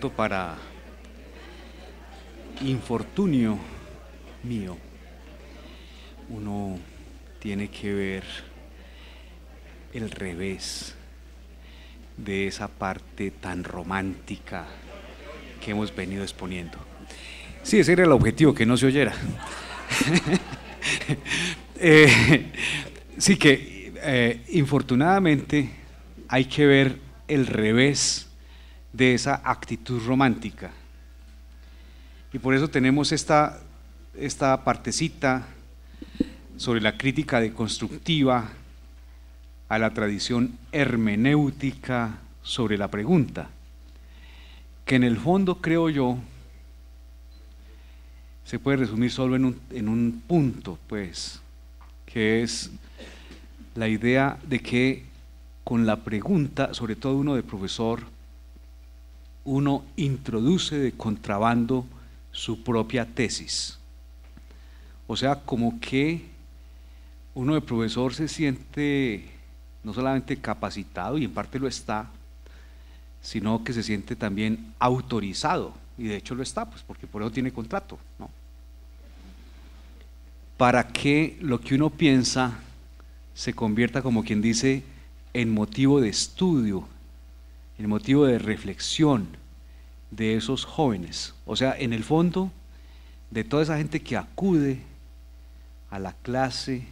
Para infortunio mío, uno tiene que ver el revés de esa parte tan romántica que hemos venido exponiendo. Sí, ese era el objetivo, que no se oyera. Sí que infortunadamente hay que ver el revés de esa actitud romántica. Y por eso tenemos esta partecita sobre la crítica deconstructiva a la tradición hermenéutica sobre la pregunta, que en el fondo, creo yo, se puede resumir solo en un punto, pues, que es la idea de que con la pregunta, sobre todo uno de profesor, uno introduce de contrabando su propia tesis. O sea, como que uno de profesor se siente no solamente capacitado, y en parte lo está, sino que se siente también autorizado, y de hecho lo está, pues porque por eso tiene contrato, ¿no? Para que lo que uno piensa se convierta, como quien dice, en motivo de estudio, en motivo de reflexión de esos jóvenes. O sea, en el fondo, de toda esa gente que acude a la clase,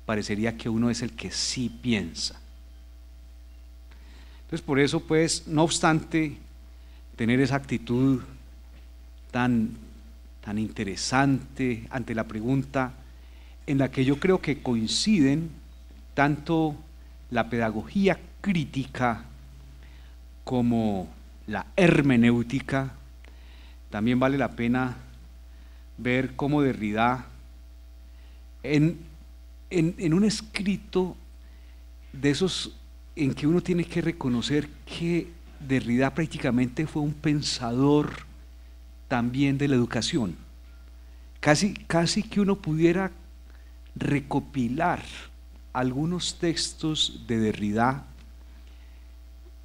parecería que uno es el que sí piensa. Entonces, por eso, pues, no obstante tener esa actitud tan interesante ante la pregunta, en la que yo creo que coinciden tanto la pedagogía crítica como la hermenéutica, también vale la pena ver cómo Derrida, en un escrito de esos en que uno tiene que reconocer que Derrida prácticamente fue un pensador también de la educación, casi que uno pudiera recopilar algunos textos de Derrida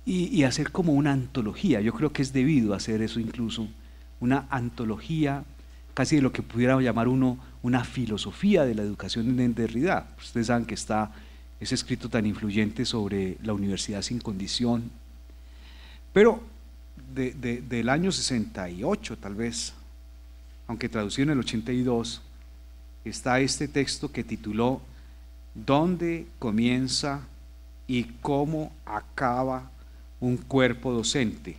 y hacer como una antología. Yo creo que es debido hacer eso, incluso una antología casi de lo que pudiera llamar uno una filosofía de la educación en Derrida. Ustedes saben que está ese escrito tan influyente sobre la universidad sin condición, pero del año 68 tal vez, aunque traducido en el 82, está este texto que tituló ¿Dónde comienza y cómo acaba un cuerpo docente?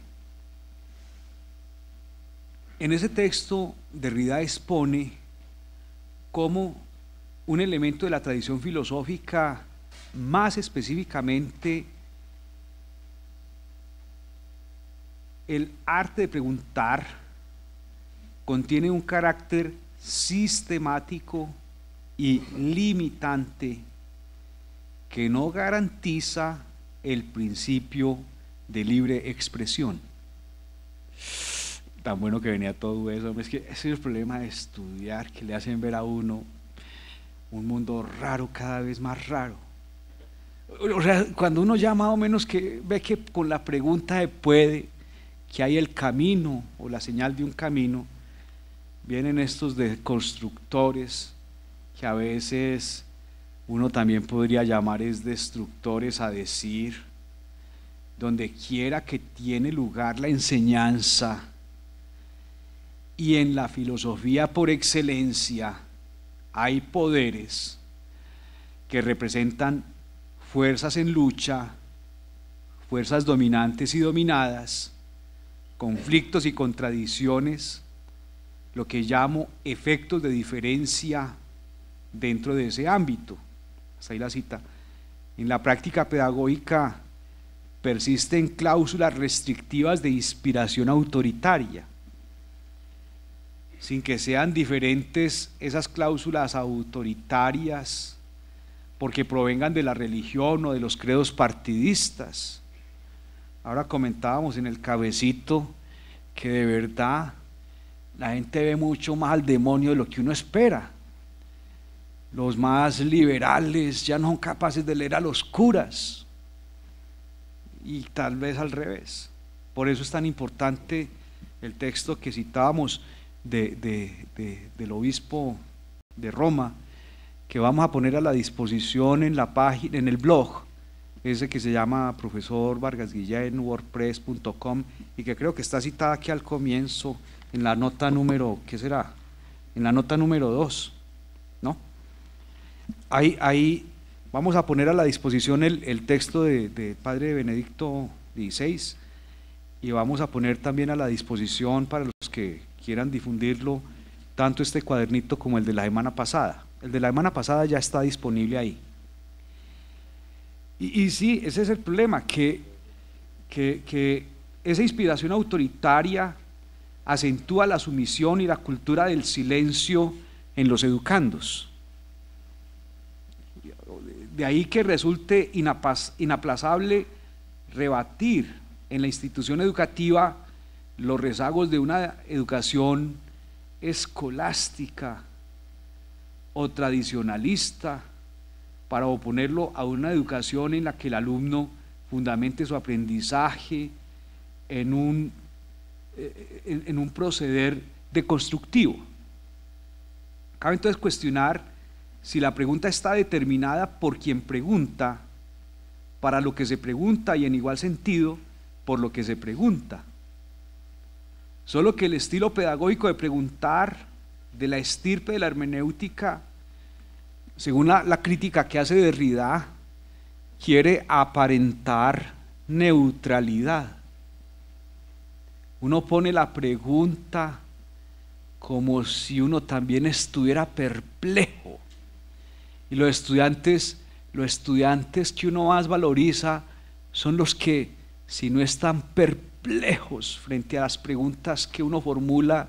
En ese texto, Derrida expone cómo un elemento de la tradición filosófica, más específicamente el arte de preguntar, contiene un carácter sistemático y limitante que no garantiza el principio de libre expresión. Tan bueno que venía todo eso. Es que ese es el problema de estudiar, que le hacen ver a uno un mundo raro, cada vez más raro. O sea, cuando uno ya más o menos que ve que con la pregunta de puede, que hay el camino o la señal de un camino, vienen estos deconstructores que a veces uno también podría llamar es destructores, a decir, donde quiera que tiene lugar la enseñanza y en la filosofía por excelencia hay poderes que representan fuerzas en lucha, fuerzas dominantes y dominadas, conflictos y contradicciones, lo que llamo efectos de diferencia dentro de ese ámbito. Hasta ahí la cita. En la práctica pedagógica persisten cláusulas restrictivas de inspiración autoritaria, sin que sean diferentes esas cláusulas autoritarias porque provengan de la religión o de los credos partidistas. Ahora comentábamos en el cabecito que de verdad la gente ve mucho más al demonio de lo que uno espera. Los más liberales ya no son capaces de leer a los curas, y tal vez al revés. Por eso es tan importante el texto que citábamos del obispo de Roma, que vamos a poner a la disposición en la página, en el blog, ese que se llama Profesor Vargas Guillén, wordpress.com, y que creo que está citada aquí al comienzo, en la nota número, ¿qué será? En la nota número 2, ¿no? Ahí vamos a poner a la disposición el texto de Padre Benedicto XVI, y vamos a poner también a la disposición para los que quieran difundirlo, tanto este cuadernito como el de la semana pasada. El de la semana pasada ya está disponible ahí. Y sí, ese es el problema, que esa inspiración autoritaria acentúa la sumisión y la cultura del silencio en los educandos. De ahí que resulte inaplazable rebatir en la institución educativa los rezagos de una educación escolástica o tradicionalista, para oponerlo a una educación en la que el alumno fundamente su aprendizaje en un proceder deconstructivo. Cabe entonces cuestionar si la pregunta está determinada por quien pregunta, para lo que se pregunta, y en igual sentido por lo que se pregunta. Solo que el estilo pedagógico de preguntar de la estirpe de la hermenéutica, según la crítica que hace Derrida, quiere aparentar neutralidad. Uno pone la pregunta como si uno también estuviera perplejo, y los estudiantes que uno más valoriza son los que, si no están perplejos frente a las preguntas que uno formula,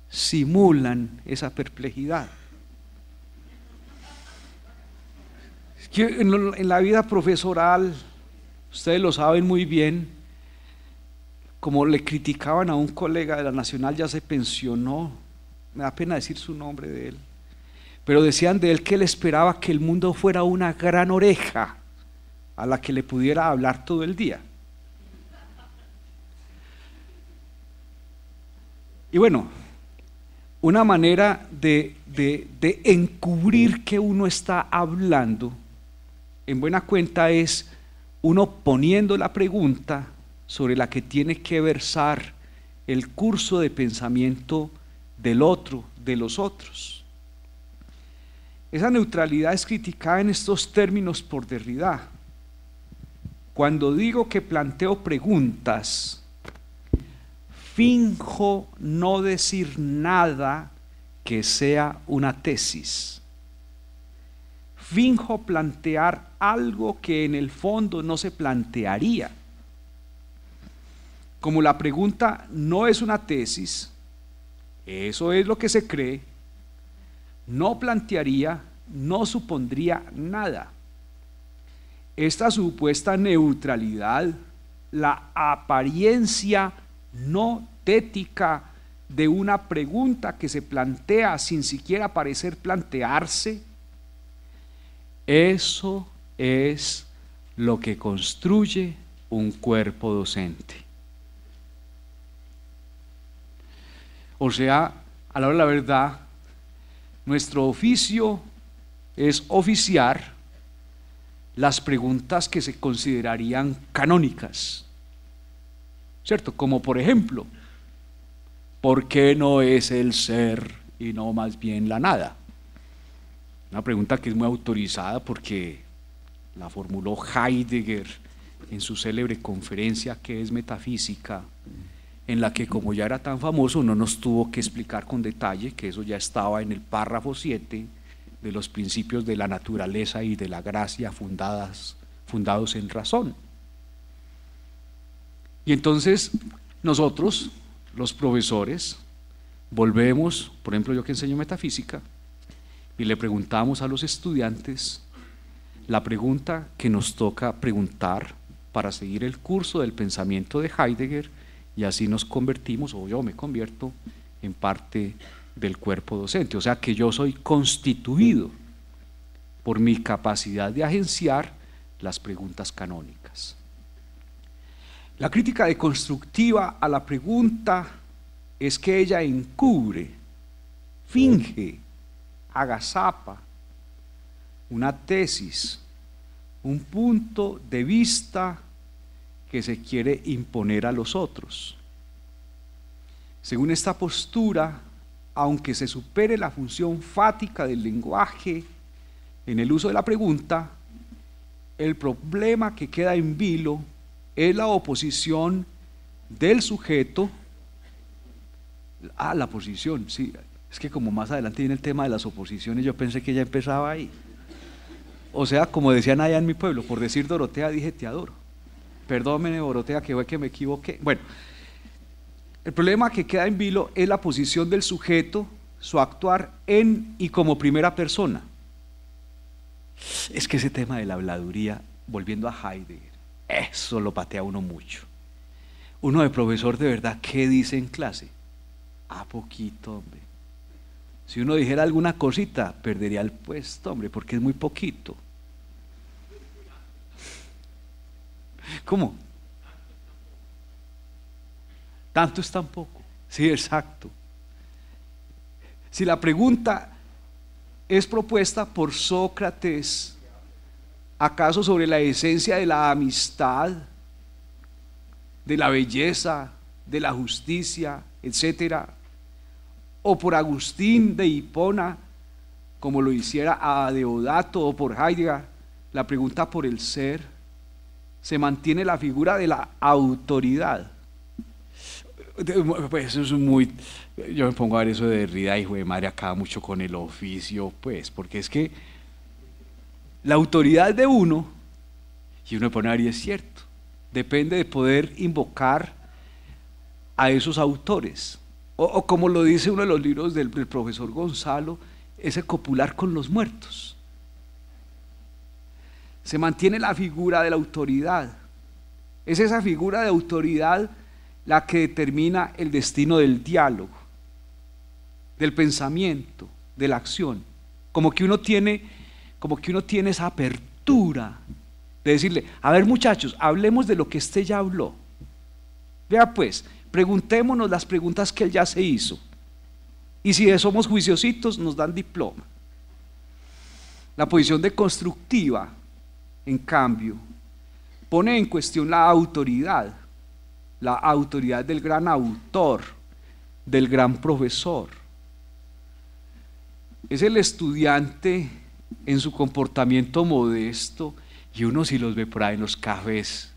simulan esa perplejidad. Es que en la vida profesoral, ustedes lo saben muy bien, como le criticaban a un colega de la Nacional, ya se pensionó, me da pena decir su nombre de él, pero decían de él que él esperaba que el mundo fuera una gran oreja a la que le pudiera hablar todo el día. Y bueno, una manera de encubrir que uno está hablando, en buena cuenta, es uno poniendo la pregunta sobre la que tiene que versar el curso de pensamiento del otro, de los otros. Esa neutralidad es criticada en estos términos por Derrida. Cuando digo que planteo preguntas, finjo no decir nada que sea una tesis. Finjo plantear algo que en el fondo no se plantearía. Como la pregunta no es una tesis, eso es lo que se cree, no plantearía, no supondría nada. Esta supuesta neutralidad, la apariencia no tética de una pregunta que se plantea sin siquiera parecer plantearse, eso es lo que construye un cuerpo docente. O sea, a la hora de la verdad, nuestro oficio es oficiar las preguntas que se considerarían canónicas, ¿cierto? Como por ejemplo, ¿por qué no es el ser y no más bien la nada? Una pregunta que es muy autorizada porque la formuló Heidegger en su célebre conferencia que es Metafísica, en la que, como ya era tan famoso, no nos tuvo que explicar con detalle, que eso ya estaba en el párrafo 7 de los principios de la naturaleza y de la gracia fundados en razón. Y entonces nosotros, los profesores, volvemos, por ejemplo yo que enseño metafísica, y le preguntamos a los estudiantes la pregunta que nos toca preguntar para seguir el curso del pensamiento de Heidegger, y así nos convertimos, o yo me convierto, en parte del cuerpo docente. O sea que yo soy constituido por mi capacidad de agenciar las preguntas canónicas. La crítica deconstructiva a la pregunta es que ella encubre, finge, agazapa una tesis, un punto de vista que se quiere imponer a los otros. Según esta postura, aunque se supere la función fática del lenguaje en el uso de la pregunta, el problema que queda en vilo es la oposición del sujeto a la posición. Sí, es que como más adelante viene el tema de las oposiciones, yo pensé que ya empezaba ahí. O sea, como decían allá en mi pueblo, por decir Dorotea dije te adoro. Perdóneme, Dorotea, que fue que me equivoqué. Bueno, el problema que queda en vilo es la posición del sujeto, su actuar en y como primera persona. Es que ese tema de la habladuría, volviendo a Heidegger, eso lo patea uno mucho. Uno de profesor de verdad, ¿qué dice en clase? A poquito, hombre. Si uno dijera alguna cosita, perdería el puesto, hombre, porque es muy poquito. ¿Cómo? Tanto es tan poco. Sí, exacto. Si la pregunta es propuesta por Sócrates, ¿acaso sobre la esencia de la amistad, de la belleza, de la justicia, etcétera? O por Agustín de Hipona, como lo hiciera a Deodato, o por Heidegger, la pregunta por el ser, se mantiene la figura de la autoridad. Pues eso es muy, yo me pongo a ver eso de Derrida, hijo de madre, acaba mucho con el oficio, pues, porque es que la autoridad de uno, y uno pone a ver y es cierto, depende de poder invocar a esos autores, o como lo dice uno de los libros del profesor Gonzalo, ese copular con los muertos. Se mantiene la figura de la autoridad, es esa figura de autoridad la que determina el destino del diálogo, del pensamiento, de la acción. Como que uno tiene esa apertura de decirle, a ver muchachos, hablemos de lo que este ya habló. Vea pues, preguntémonos las preguntas que él ya se hizo. Y si somos juiciositos, nos dan diploma. La posición deconstructiva, en cambio, pone en cuestión la autoridad del gran autor, del gran profesor. Es el estudiante en su comportamiento modesto, y uno si los ve por ahí en los cafés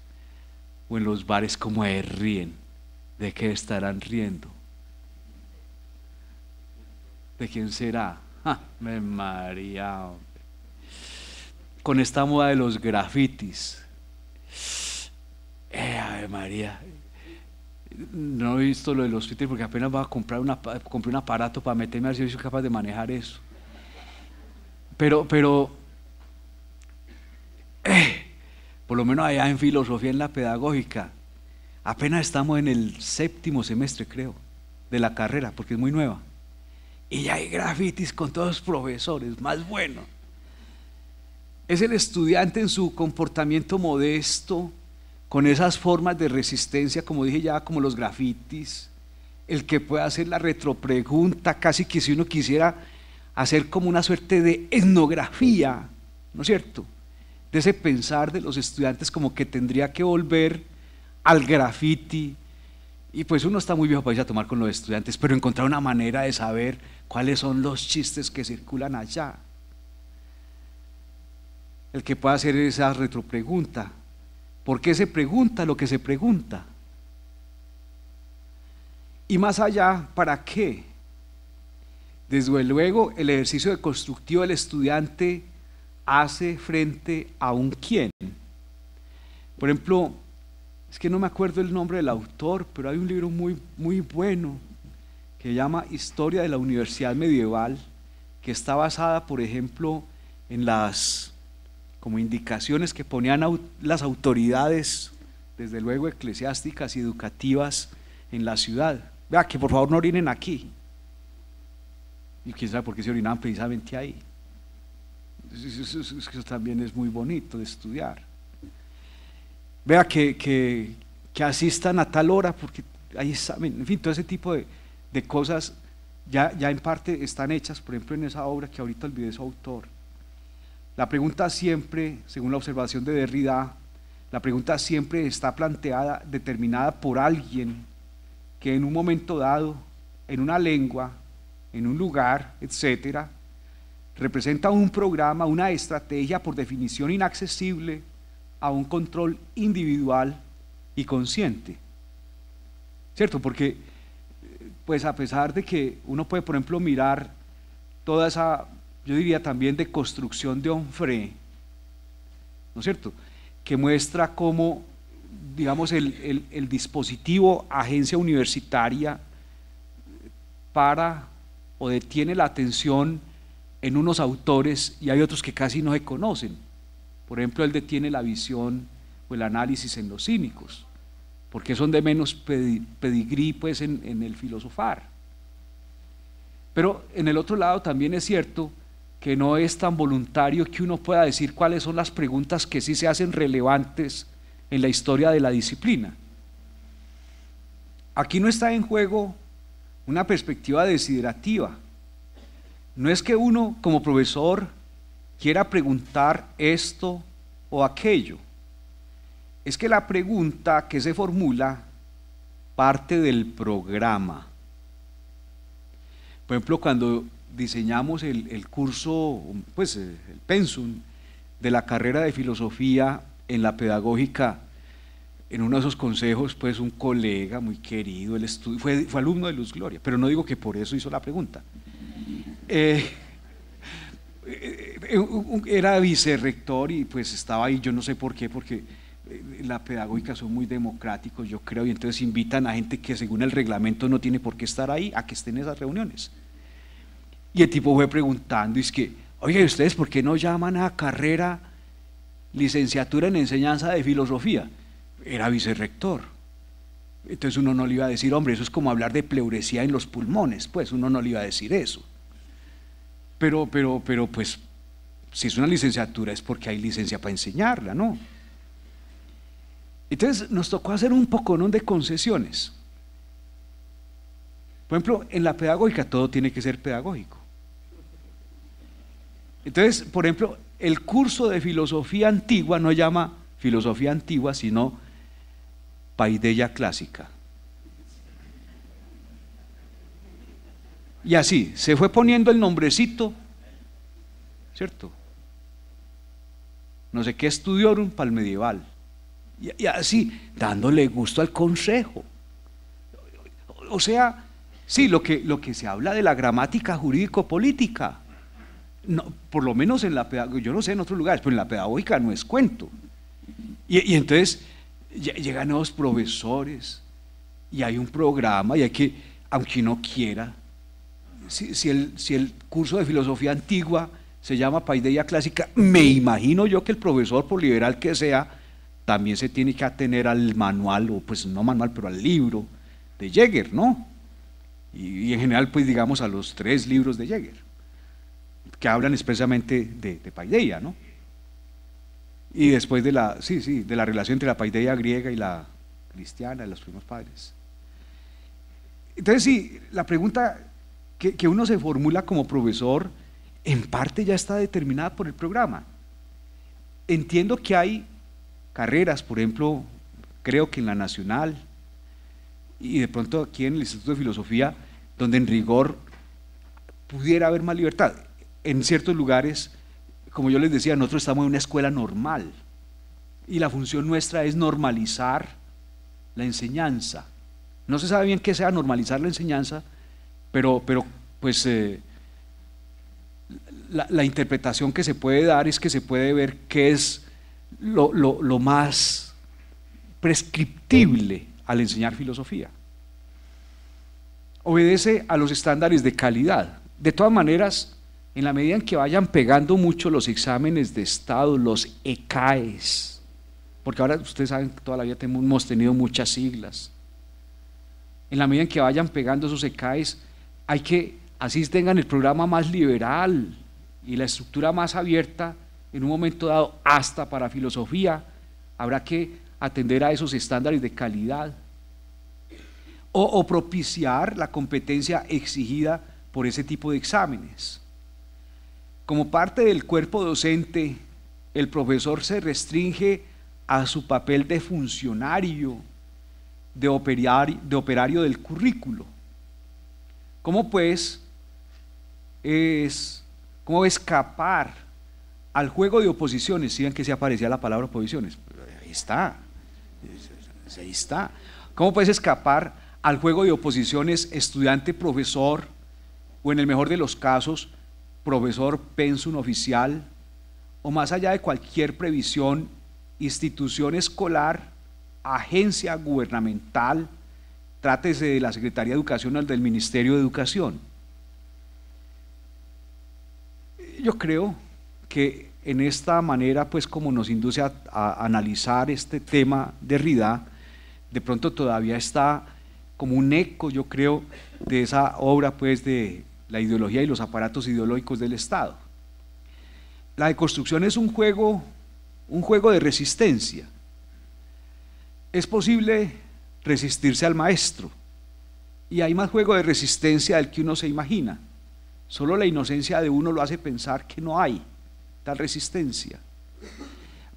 o en los bares como ríen. ¿De qué estarán riendo? ¿De quién será? Me María, hombre. Con esta moda de los grafitis. Ave María. No he visto lo de los Twitter porque apenas voy a comprar compré un aparato para meterme a ver si soy capaz de manejar eso. Pero por lo menos allá en filosofía, en la pedagógica, apenas estamos en el 7º semestre, creo, de la carrera, porque es muy nueva. Y ya hay grafitis con todos los profesores, más bueno. Es el estudiante en su comportamiento modesto, con esas formas de resistencia, como dije ya, como los grafitis, el que puede hacer la retropregunta, casi que si uno quisiera hacer como una suerte de etnografía, ¿no es cierto?, de ese pensar de los estudiantes, como que tendría que volver al grafiti, y pues uno está muy viejo para irse a tomar con los estudiantes, pero encontrar una manera de saber cuáles son los chistes que circulan allá. El que pueda hacer esa retropregunta. ¿Por qué se pregunta lo que se pregunta? Y más allá, ¿para qué? Desde luego, el ejercicio deconstructivo del estudiante hace frente a un quién. Por ejemplo, es que no me acuerdo el nombre del autor, pero hay un libro muy, muy bueno que se llama Historia de la Universidad Medieval, que está basada, por ejemplo, en las como indicaciones que ponían las autoridades, desde luego eclesiásticas y educativas en la ciudad. Vea, que por favor no orinen aquí. Y quién sabe por qué se orinaban precisamente ahí. Eso también es muy bonito de estudiar. Vea que asistan a tal hora porque hay examen, en fin, todo ese tipo de cosas ya en parte están hechas, por ejemplo en esa obra que ahorita olvidé su autor. La pregunta siempre, según la observación de Derrida, la pregunta siempre está planteada, determinada por alguien que en un momento dado, en una lengua, en un lugar, etcétera, representa un programa, una estrategia por definición inaccesible a un control individual y consciente. ¿Cierto? Porque, pues a pesar de que uno puede, por ejemplo, mirar toda esa, yo diría también de construcción de Onfray, ¿no es cierto?, que muestra cómo, digamos, el dispositivo agencia universitaria para o detiene la atención en unos autores y hay otros que casi no se conocen. Por ejemplo, él detiene la visión o el análisis en los cínicos, porque son de menos pedigrí pues, en el filosofar. Pero en el otro lado también es cierto que no es tan voluntario que uno pueda decir cuáles son las preguntas que sí se hacen relevantes en la historia de la disciplina. Aquí no está en juego una perspectiva desiderativa. No es que uno como profesor quiera preguntar esto o aquello. Es que la pregunta que se formula parte del programa. Por ejemplo, cuando diseñamos el curso, pues el pensum de la carrera de filosofía en la pedagógica, en uno de esos consejos, pues un colega muy querido, fue alumno de Luz Gloria, pero no digo que por eso hizo la pregunta. Era vicerrector y pues estaba ahí, yo no sé por qué, porque la pedagógica son muy democráticos, yo creo, y entonces invitan a gente que según el reglamento no tiene por qué estar ahí, a que estén en esas reuniones. Y el tipo fue preguntando, y es que, oye, ¿ustedes por qué no llaman a carrera licenciatura en enseñanza de filosofía? Era vicerrector. Entonces uno no le iba a decir, hombre, eso es como hablar de pleuresía en los pulmones, pues uno no le iba a decir eso. Pero pues, si es una licenciatura es porque hay licencia para enseñarla, ¿no? Entonces nos tocó hacer un poconón de concesiones. Por ejemplo, en la pedagógica todo tiene que ser pedagógico. Entonces, por ejemplo, el curso de filosofía antigua no llama filosofía antigua, sino paideia clásica. Y así, se fue poniendo el nombrecito, ¿cierto? No sé qué estudiorum para el medieval. Y así, dándole gusto al consejo. O sea, sí, lo que se habla de la gramática jurídico-política, no, por lo menos en la pedagógica, yo no sé en otros lugares, pero en la pedagógica no es cuento. Y entonces llegan nuevos profesores y hay un programa y hay que, aunque no quiera, si el curso de filosofía antigua se llama paideia clásica, me imagino yo que el profesor, por liberal que sea, también se tiene que atener al manual, o pues no manual, pero al libro de Jäger, ¿no? Y en general, pues digamos a los 3 libros de Jäger, que hablan expresamente de paideia, ¿no? Y después de la relación entre la paideia griega y la cristiana, de los primeros padres. Entonces sí, la pregunta que uno se formula como profesor, en parte ya está determinada por el programa. Entiendo que hay carreras, por ejemplo, creo que en la Nacional y de pronto aquí en el Instituto de Filosofía, donde en rigor pudiera haber más libertad. En ciertos lugares, como yo les decía, nosotros estamos en una escuela normal y la función nuestra es normalizar la enseñanza. No se sabe bien qué sea normalizar la enseñanza, pero pues la interpretación que se puede dar es que se puede ver qué es lo más prescriptible al enseñar filosofía. Obedece a los estándares de calidad. De todas maneras, en la medida en que vayan pegando mucho los exámenes de estado, los ECAES, porque ahora ustedes saben que toda la vida hemos tenido muchas siglas, en la medida en que vayan pegando esos ECAES, hay que, así tengan el programa más liberal y la estructura más abierta, en un momento dado, hasta para filosofía, habrá que atender a esos estándares de calidad. o propiciar la competencia exigida por ese tipo de exámenes. Como parte del cuerpo docente, el profesor se restringe a su papel de funcionario, de operario del currículo. ¿Cómo pues cómo escapar al juego de oposiciones? ¿Sí ven que se aparecía la palabra oposiciones? Ahí está, ahí está. ¿Cómo puedes escapar al juego de oposiciones estudiante-profesor, o en el mejor de los casos, profesor-pensum oficial, o más allá de cualquier previsión, institución escolar, agencia gubernamental, trátese de la Secretaría de Educación o del Ministerio de Educación? Yo creo que en esta manera, pues como nos induce a analizar este tema Derrida, de pronto todavía está como un eco, yo creo, de esa obra pues de la ideología y los aparatos ideológicos del Estado. La deconstrucción es un juego de resistencia. Es posible resistirse al maestro, y hay más juego de resistencia del que uno se imagina. Solo la inocencia de uno lo hace pensar que no hay tal resistencia.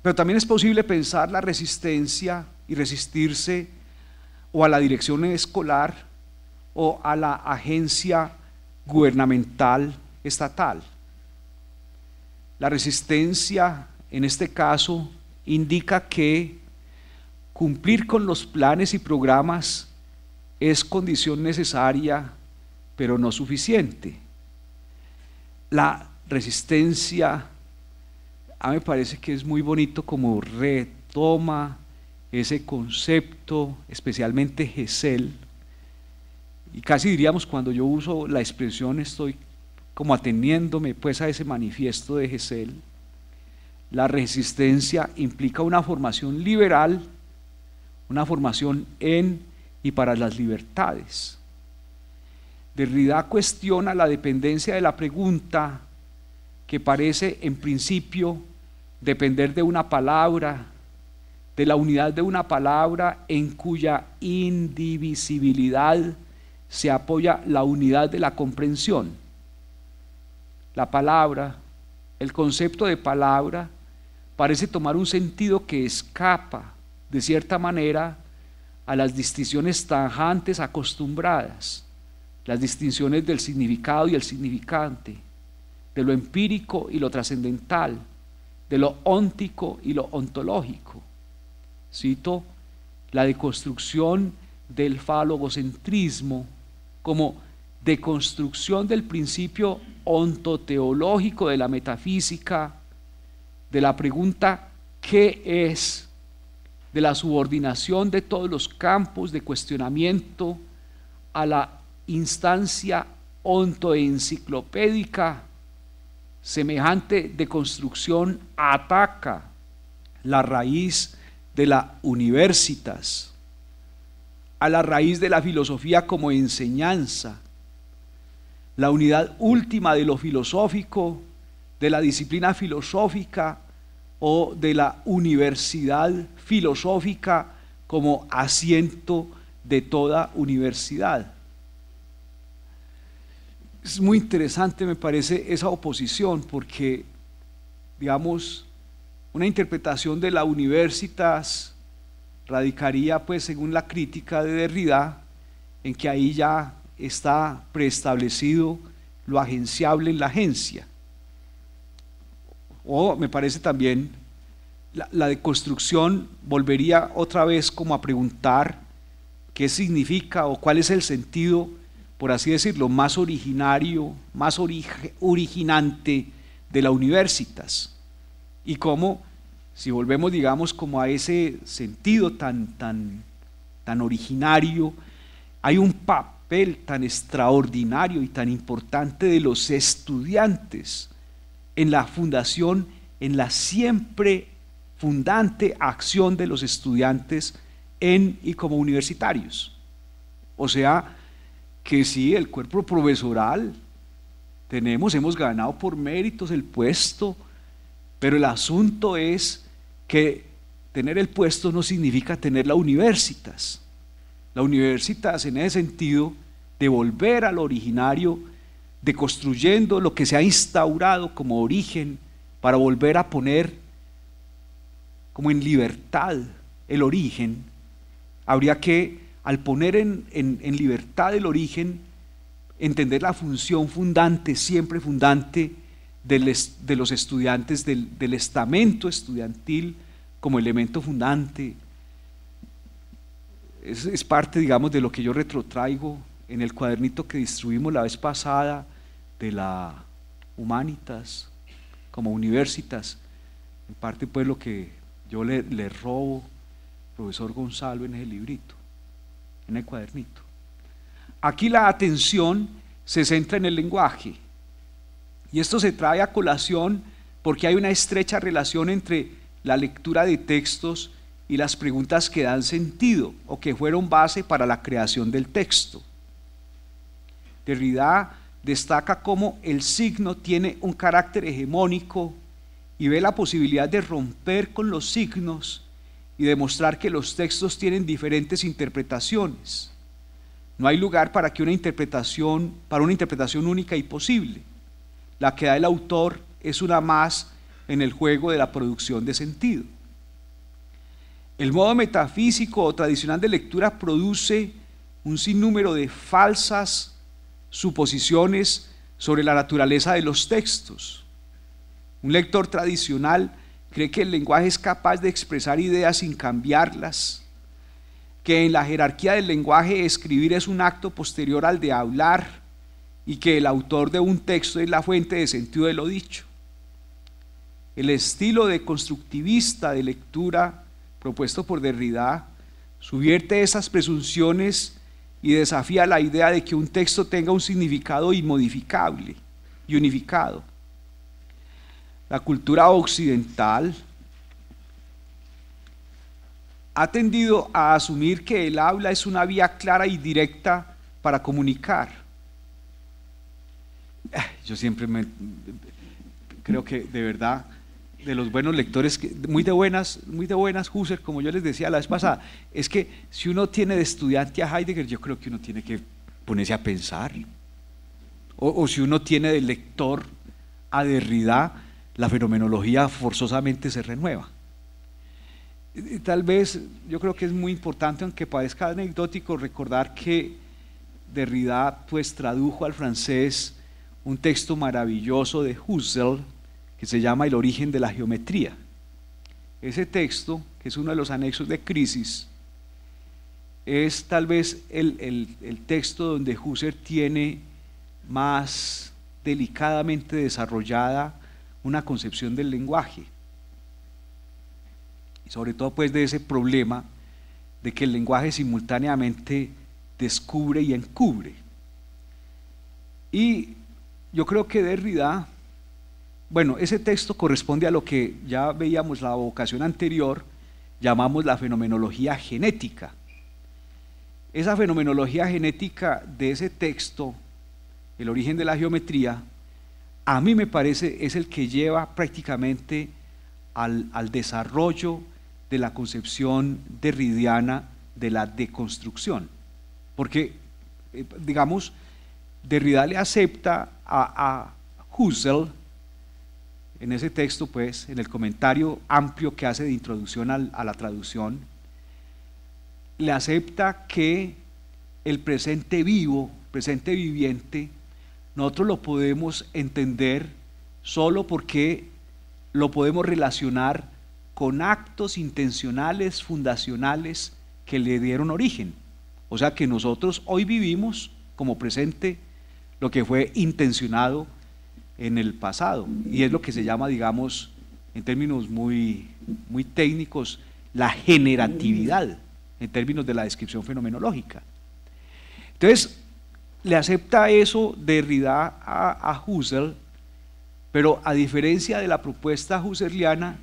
Pero también es posible pensar la resistencia y resistirse o a la dirección escolar o a la agencia gubernamental estatal. La resistencia, en este caso, indica que cumplir con los planes y programas es condición necesaria, pero no suficiente. La resistencia, a mí me parece que es muy bonito como retoma ese concepto, especialmente Gesell, y casi diríamos, cuando yo uso la expresión estoy como ateniéndome pues a ese manifiesto de Gesell. La resistencia implica una formación liberal, una formación en y para las libertades. Derrida cuestiona la dependencia de la pregunta, que parece en principio depender de una palabra, de la unidad de una palabra en cuya indivisibilidad se apoya la unidad de la comprensión. La palabra, el concepto de palabra, parece tomar un sentido que escapa, de cierta manera, a las distinciones tajantes acostumbradas, las distinciones del significado y el significante, de lo empírico y lo trascendental, de lo óntico y lo ontológico. Cito: la deconstrucción del falogocentrismo como deconstrucción del principio ontoteológico de la metafísica, de la pregunta ¿qué es?, de la subordinación de todos los campos de cuestionamiento a la instancia ontoenciclopédica. Semejante deconstrucción ataca la raíz de la universitas, a la raíz de la filosofía como enseñanza, la unidad última de lo filosófico, de la disciplina filosófica o de la universidad filosófica como asiento de toda universidad. Es muy interesante, me parece, esa oposición, porque, digamos, una interpretación de la universitas radicaría, pues, según la crítica de Derrida, en que ahí ya está preestablecido lo agenciable en la agencia. O me parece también la deconstrucción volvería otra vez como a preguntar qué significa o cuál es el sentido, por así decirlo, más originario, más originante de la universitas, y cómo, si volvemos, digamos, como a ese sentido tan originario, hay un papel tan extraordinario y tan importante de los estudiantes en la fundación, en la siempre fundante acción de los estudiantes en y como universitarios. O sea, que sí, el cuerpo profesoral hemos ganado por méritos el puesto, pero el asunto es que tener el puesto no significa tener la universitas. La Universitas, en ese sentido, de volver al originario, de construyendo lo que se ha instaurado como origen, para volver a poner como en libertad el origen, habría que, al poner en libertad el origen, entender la función fundante, siempre fundante, de los estudiantes, del estamento estudiantil como elemento fundante. Es parte, digamos, de lo que yo retrotraigo en el cuadernito que distribuimos la vez pasada de la Humanitas como Universitas, en parte pues lo que yo le robo al profesor Gonzalo en ese librito, en el cuadernito. Aquí la atención se centra en el lenguaje, y esto se trae a colación porque hay una estrecha relación entre la lectura de textos y las preguntas que dan sentido o que fueron base para la creación del texto. Derrida destaca cómo el signo tiene un carácter hegemónico y ve la posibilidad de romper con los signos y demostrar que los textos tienen diferentes interpretaciones. No hay lugar para una interpretación única y posible. La que da el autor es una más en el juego de la producción de sentido. El modo metafísico o tradicional de lectura produce un sinnúmero de falsas suposiciones sobre la naturaleza de los textos. Un lector tradicional cree que el lenguaje es capaz de expresar ideas sin cambiarlas, que en la jerarquía del lenguaje escribir es un acto posterior al de hablar y que el autor de un texto es la fuente de sentido de lo dicho. El estilo de constructivista de lectura propuesto por Derrida subvierte esas presunciones y desafía la idea de que un texto tenga un significado inmodificable y unificado. La cultura occidental ha tendido a asumir que el habla es una vía clara y directa para comunicar. Yo siempre creo que de verdad, de los buenos lectores, muy de buenas Husserl, como yo les decía la vez pasada, es que si uno tiene de estudiante a Heidegger, yo creo que uno tiene que ponerse a pensar, o si uno tiene de lector a Derrida, la fenomenología forzosamente se renueva. Tal vez, yo creo que es muy importante, aunque parezca anecdótico, recordar que Derrida pues tradujo al francés un texto maravilloso de Husserl que se llama El origen de la geometría. Ese texto, que es uno de los anexos de Crisis, es tal vez el texto donde Husserl tiene más delicadamente desarrollada una concepción del lenguaje, y sobre todo pues de ese problema de que el lenguaje simultáneamente descubre y encubre. Y yo creo que Derrida, bueno, ese texto corresponde a lo que ya veíamos la ocasión anterior, llamamos la fenomenología genética. Esa fenomenología genética de ese texto, El origen de la geometría, a mí me parece es el que lleva prácticamente al desarrollo de la concepción derridiana de la deconstrucción. Porque, digamos, Derrida le acepta a Husserl, en ese texto, pues, en el comentario amplio que hace de introducción a la traducción, le acepta que el presente vivo, presente viviente, nosotros lo podemos entender solo porque lo podemos relacionar con actos intencionales, fundacionales que le dieron origen. O sea que nosotros hoy vivimos como presente lo que fue intencionado en el pasado, y es lo que se llama, digamos, en términos muy técnicos, la generatividad, en términos de la descripción fenomenológica. Entonces, le acepta eso Derrida a Husserl, pero a diferencia de la propuesta husserliana,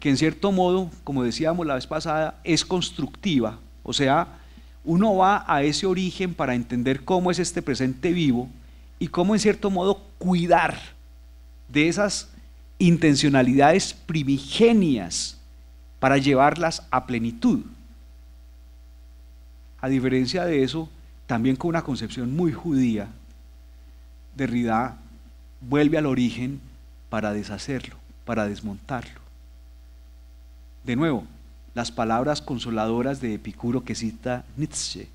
que en cierto modo, como decíamos la vez pasada, es constructiva, o sea, uno va a ese origen para entender cómo es este presente vivo y cómo en cierto modo cuidar de esas intencionalidades primigenias para llevarlas a plenitud. a diferencia de eso, también con una concepción muy judía, Derrida vuelve al origen para deshacerlo, para desmontarlo. De nuevo, las palabras consoladoras de Epicuro que cita Nietzsche: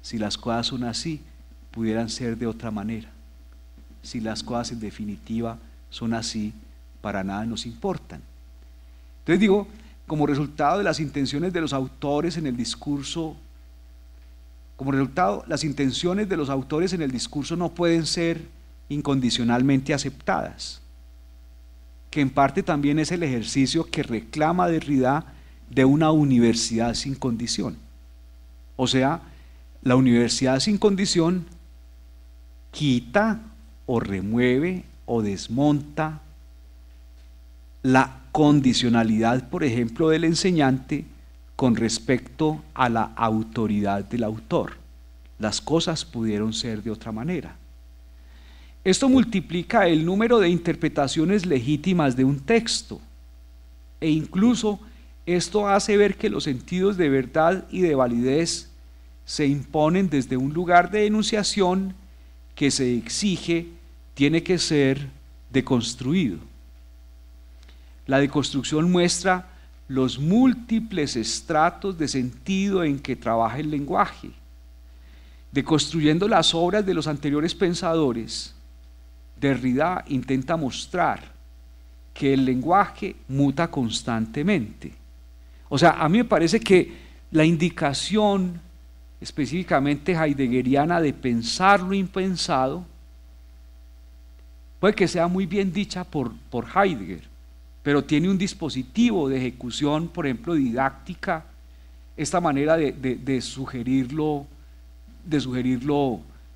si las cosas son así, pudieran ser de otra manera. Si las cosas en definitiva son así, para nada nos importan. Entonces digo, como resultado de las intenciones de los autores en el discurso, las intenciones de los autores en el discurso no pueden ser incondicionalmente aceptadas, que en parte también es el ejercicio que reclama Derrida de una universidad sin condición. O sea, la universidad sin condición quita o remueve o desmonta la condicionalidad, por ejemplo, del enseñante con respecto a la autoridad del autor. Las cosas pudieron ser de otra manera. Esto multiplica el número de interpretaciones legítimas de un texto, e incluso esto hace ver que los sentidos de verdad y de validez se imponen desde un lugar de enunciación que se exige tiene que ser deconstruido. La deconstrucción muestra los múltiples estratos de sentido en que trabaja el lenguaje. Deconstruyendo las obras de los anteriores pensadores, Derrida intenta mostrar que el lenguaje muta constantemente. O sea, a mí me parece que la indicación específicamente heideggeriana de pensar lo impensado puede que sea muy bien dicha por Heidegger, pero tiene un dispositivo de ejecución, por ejemplo, didáctica, esta manera de sugerirlo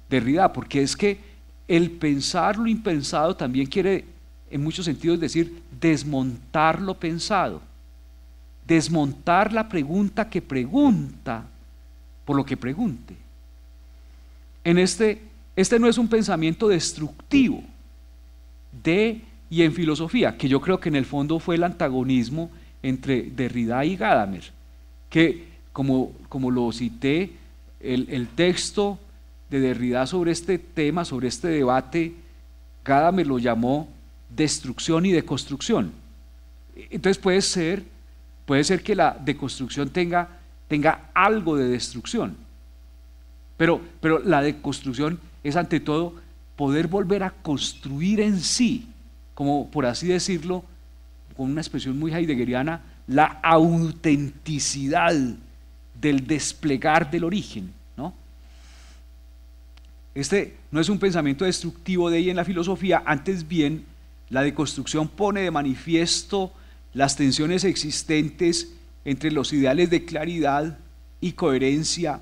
Derrida, porque es que el pensar lo impensado también quiere, en muchos sentidos, decir desmontar lo pensado, desmontar la pregunta que pregunta por lo que pregunte. Este no es un pensamiento destructivo y en filosofía, que yo creo que en el fondo fue el antagonismo entre Derrida y Gadamer, que como lo cité, el texto de Derrida sobre este tema, sobre este debate, Gadamer lo llamó destrucción y deconstrucción. Entonces puede ser que la deconstrucción tenga algo de destrucción, pero la deconstrucción es ante todo poder volver a construir en sí, como por así decirlo, con una expresión muy heideggeriana, la autenticidad del desplegar del origen, ¿no? Este no es un pensamiento destructivo de ella en la filosofía, antes bien, la deconstrucción pone de manifiesto las tensiones existentes entre los ideales de claridad y coherencia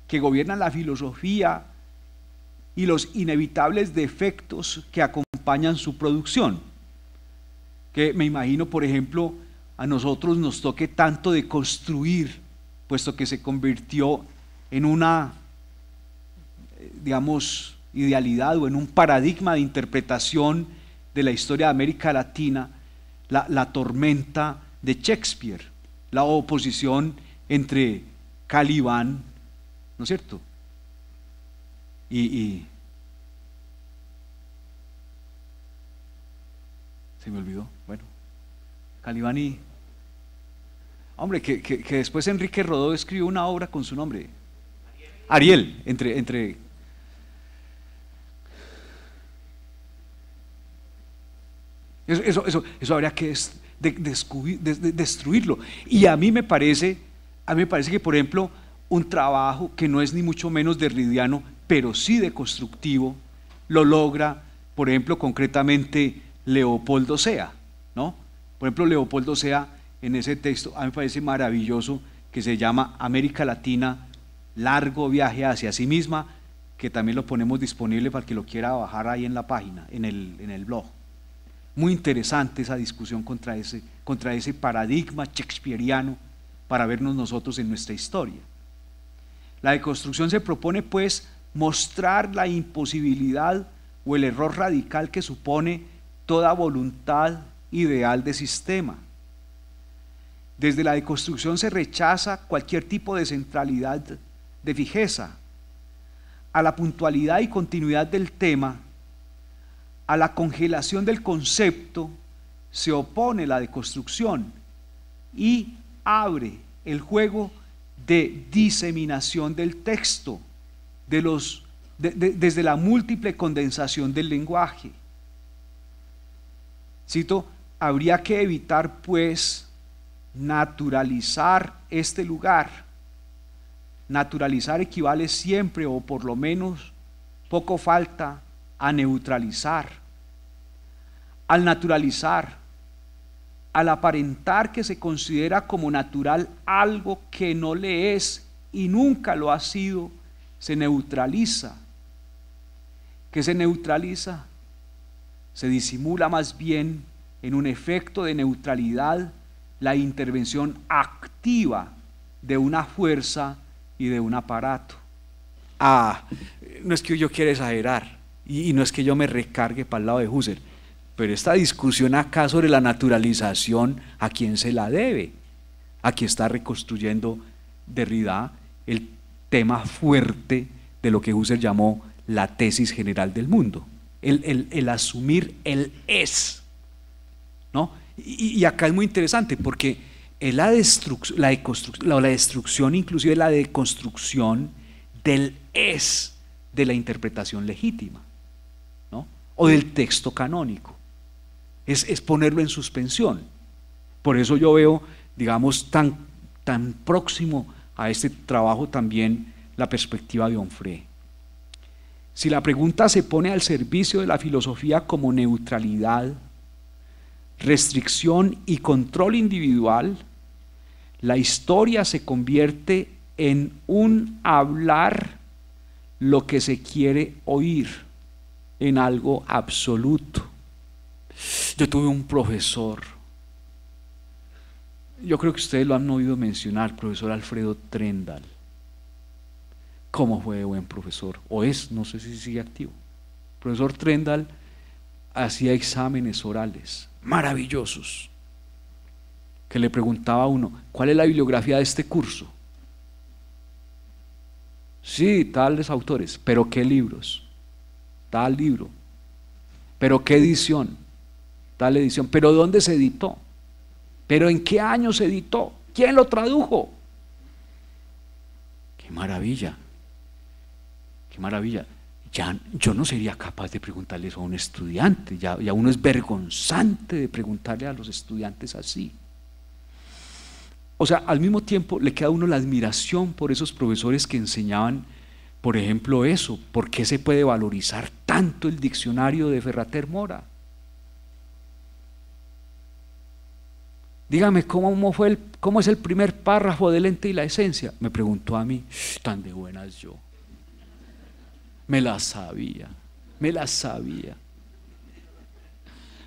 que gobiernan la filosofía y los inevitables defectos que acompañan su producción. Que me imagino, por ejemplo, a nosotros nos toque tanto de construir, puesto que se convirtió en una, digamos, idealidad o en un paradigma de interpretación de la historia de América Latina, la tormenta de Shakespeare, la oposición entre Caliban, ¿no es cierto? Y se me olvidó, bueno, Caliban y hombre, que después Enrique Rodó escribió una obra con su nombre, Ariel, entre eso habría que destruirlo. Y a mí me parece que, por ejemplo, un trabajo que no es ni mucho menos derridiano, pero sí deconstructivo, lo logra, por ejemplo, concretamente Leopoldo Sea, ¿no? Por ejemplo, Leopoldo Sea, en ese texto, a mí me parece maravilloso, que se llama América Latina, largo viaje hacia sí misma, que también lo ponemos disponible para el que lo quiera bajar ahí en la página, en el blog. Muy interesante esa discusión contra ese paradigma shakespeariano para vernos nosotros en nuestra historia. La deconstrucción se propone, pues, mostrar la imposibilidad o el error radical que supone toda voluntad ideal de sistema. Desde la deconstrucción se rechaza cualquier tipo de centralidad de fijeza, a la puntualidad y continuidad del tema, a la congelación del concepto, se opone la deconstrucción y abre el juego de diseminación del texto, desde la múltiple condensación del lenguaje. Cito, habría que evitar pues naturalizar este lugar. Naturalizar equivale siempre, o por lo menos poco falta, a neutralizar. Al naturalizar, al aparentar que se considera como natural algo que no le es y nunca lo ha sido, se neutraliza. ¿Qué se neutraliza? Se disimula más bien en un efecto de neutralidad la intervención activa de una fuerza y de un aparato. No es que yo quiera exagerar y no es que yo me recargue para el lado de Husserl, pero esta discusión acá sobre la naturalización, ¿a quién se la debe? Aquí está reconstruyendo Derrida el tema fuerte de lo que Husserl llamó la tesis general del mundo, el asumir el es, ¿no? Y acá es muy interesante porque es la destrucción, inclusive la deconstrucción del es de la interpretación legítima, ¿no? O del texto canónico. Es ponerlo en suspensión. Por eso yo veo, digamos, tan próximo a este trabajo también la perspectiva de Onfray. Si la pregunta se pone al servicio de la filosofía como neutralidad, restricción y control individual, la historia se convierte en un hablar lo que se quiere oír, en algo absoluto. Yo tuve un profesor, yo creo que ustedes lo han oído mencionar, el profesor Alfredo Trendal. ¿Cómo fue de buen profesor? O es, no sé si sigue activo. El profesor Trendal hacía exámenes orales maravillosos, que le preguntaba a uno, ¿cuál es la bibliografía de este curso? Sí, tales autores, pero ¿qué libros? Tal libro. ¿Pero qué edición? Tal edición. ¿Pero dónde se editó? ¿Pero en qué año se editó? ¿Quién lo tradujo? ¡Qué maravilla! ¡Qué maravilla! Ya yo no sería capaz de preguntarle eso a un estudiante, ya uno es vergonzante de preguntarle a los estudiantes así. O sea, al mismo tiempo le queda a uno la admiración por esos profesores que enseñaban, por ejemplo, eso, ¿por qué se puede valorizar tanto el diccionario de Ferrater Mora? Dígame, ¿cómo es el primer párrafo del ente y la esencia? Me preguntó a mí, tan de buenas yo. Me la sabía.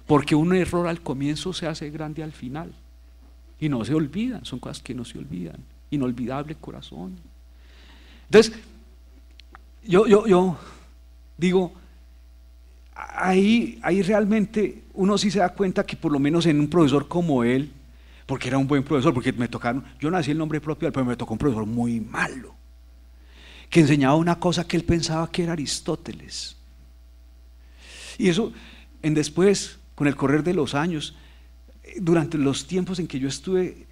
Porque un error al comienzo se hace grande al final. Y no se olvidan, son cosas que no se olvidan. Inolvidable corazón. Entonces, yo digo, ahí realmente uno sí se da cuenta que por lo menos en un profesor como él, porque era un buen profesor, porque me tocaron, yo nací el nombre propio, pero me tocó un profesor muy malo, que enseñaba una cosa que él pensaba que era Aristóteles. Y eso, después, con el correr de los años, durante los tiempos en que yo estuve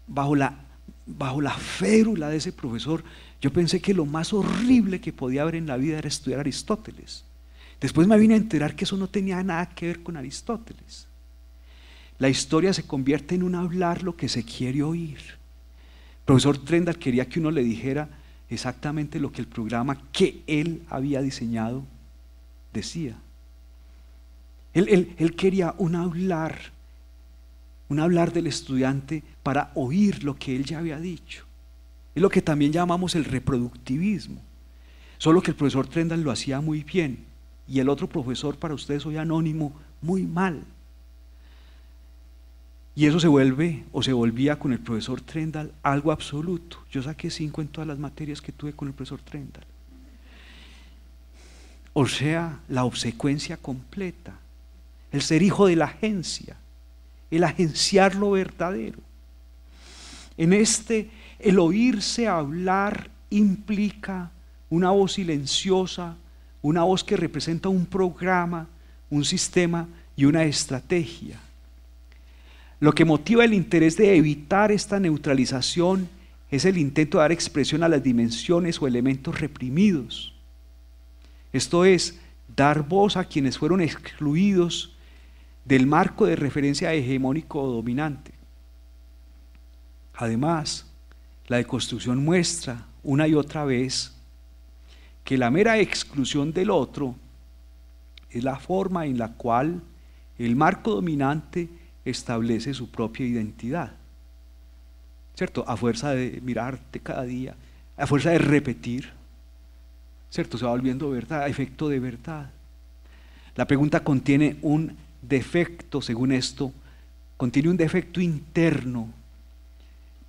bajo la férula de ese profesor, yo pensé que lo más horrible que podía haber en la vida era estudiar Aristóteles. Después me vine a enterar que eso no tenía nada que ver con Aristóteles. La historia se convierte en un hablar lo que se quiere oír. El profesor Trendal quería que uno le dijera exactamente lo que el programa que él había diseñado decía. Él quería un hablar del estudiante para oír lo que él ya había dicho. Es lo que también llamamos el reproductivismo. Solo que el profesor Trendal lo hacía muy bien y el otro profesor, para ustedes hoy anónimo, muy mal. Y eso se volvía con el profesor Trendal algo absoluto. Yo saqué 5 en todas las materias que tuve con el profesor Trendal. O sea, la obsecuencia completa, el ser hijo de la agencia, el agenciar lo verdadero. El oírse hablar implica una voz silenciosa, una voz que representa un programa, un sistema y una estrategia. Lo que motiva el interés de evitar esta neutralización es el intento de dar expresión a las dimensiones o elementos reprimidos. Esto es, dar voz a quienes fueron excluidos del marco de referencia hegemónico o dominante. Además, la deconstrucción muestra una y otra vez que la mera exclusión del otro es la forma en la cual el marco dominante establece su propia identidad, ¿cierto? A fuerza de mirarte cada día, a fuerza de repetir, ¿cierto? Se va volviendo verdad, a efecto de verdad. La pregunta contiene un defecto, según esto, contiene un defecto interno,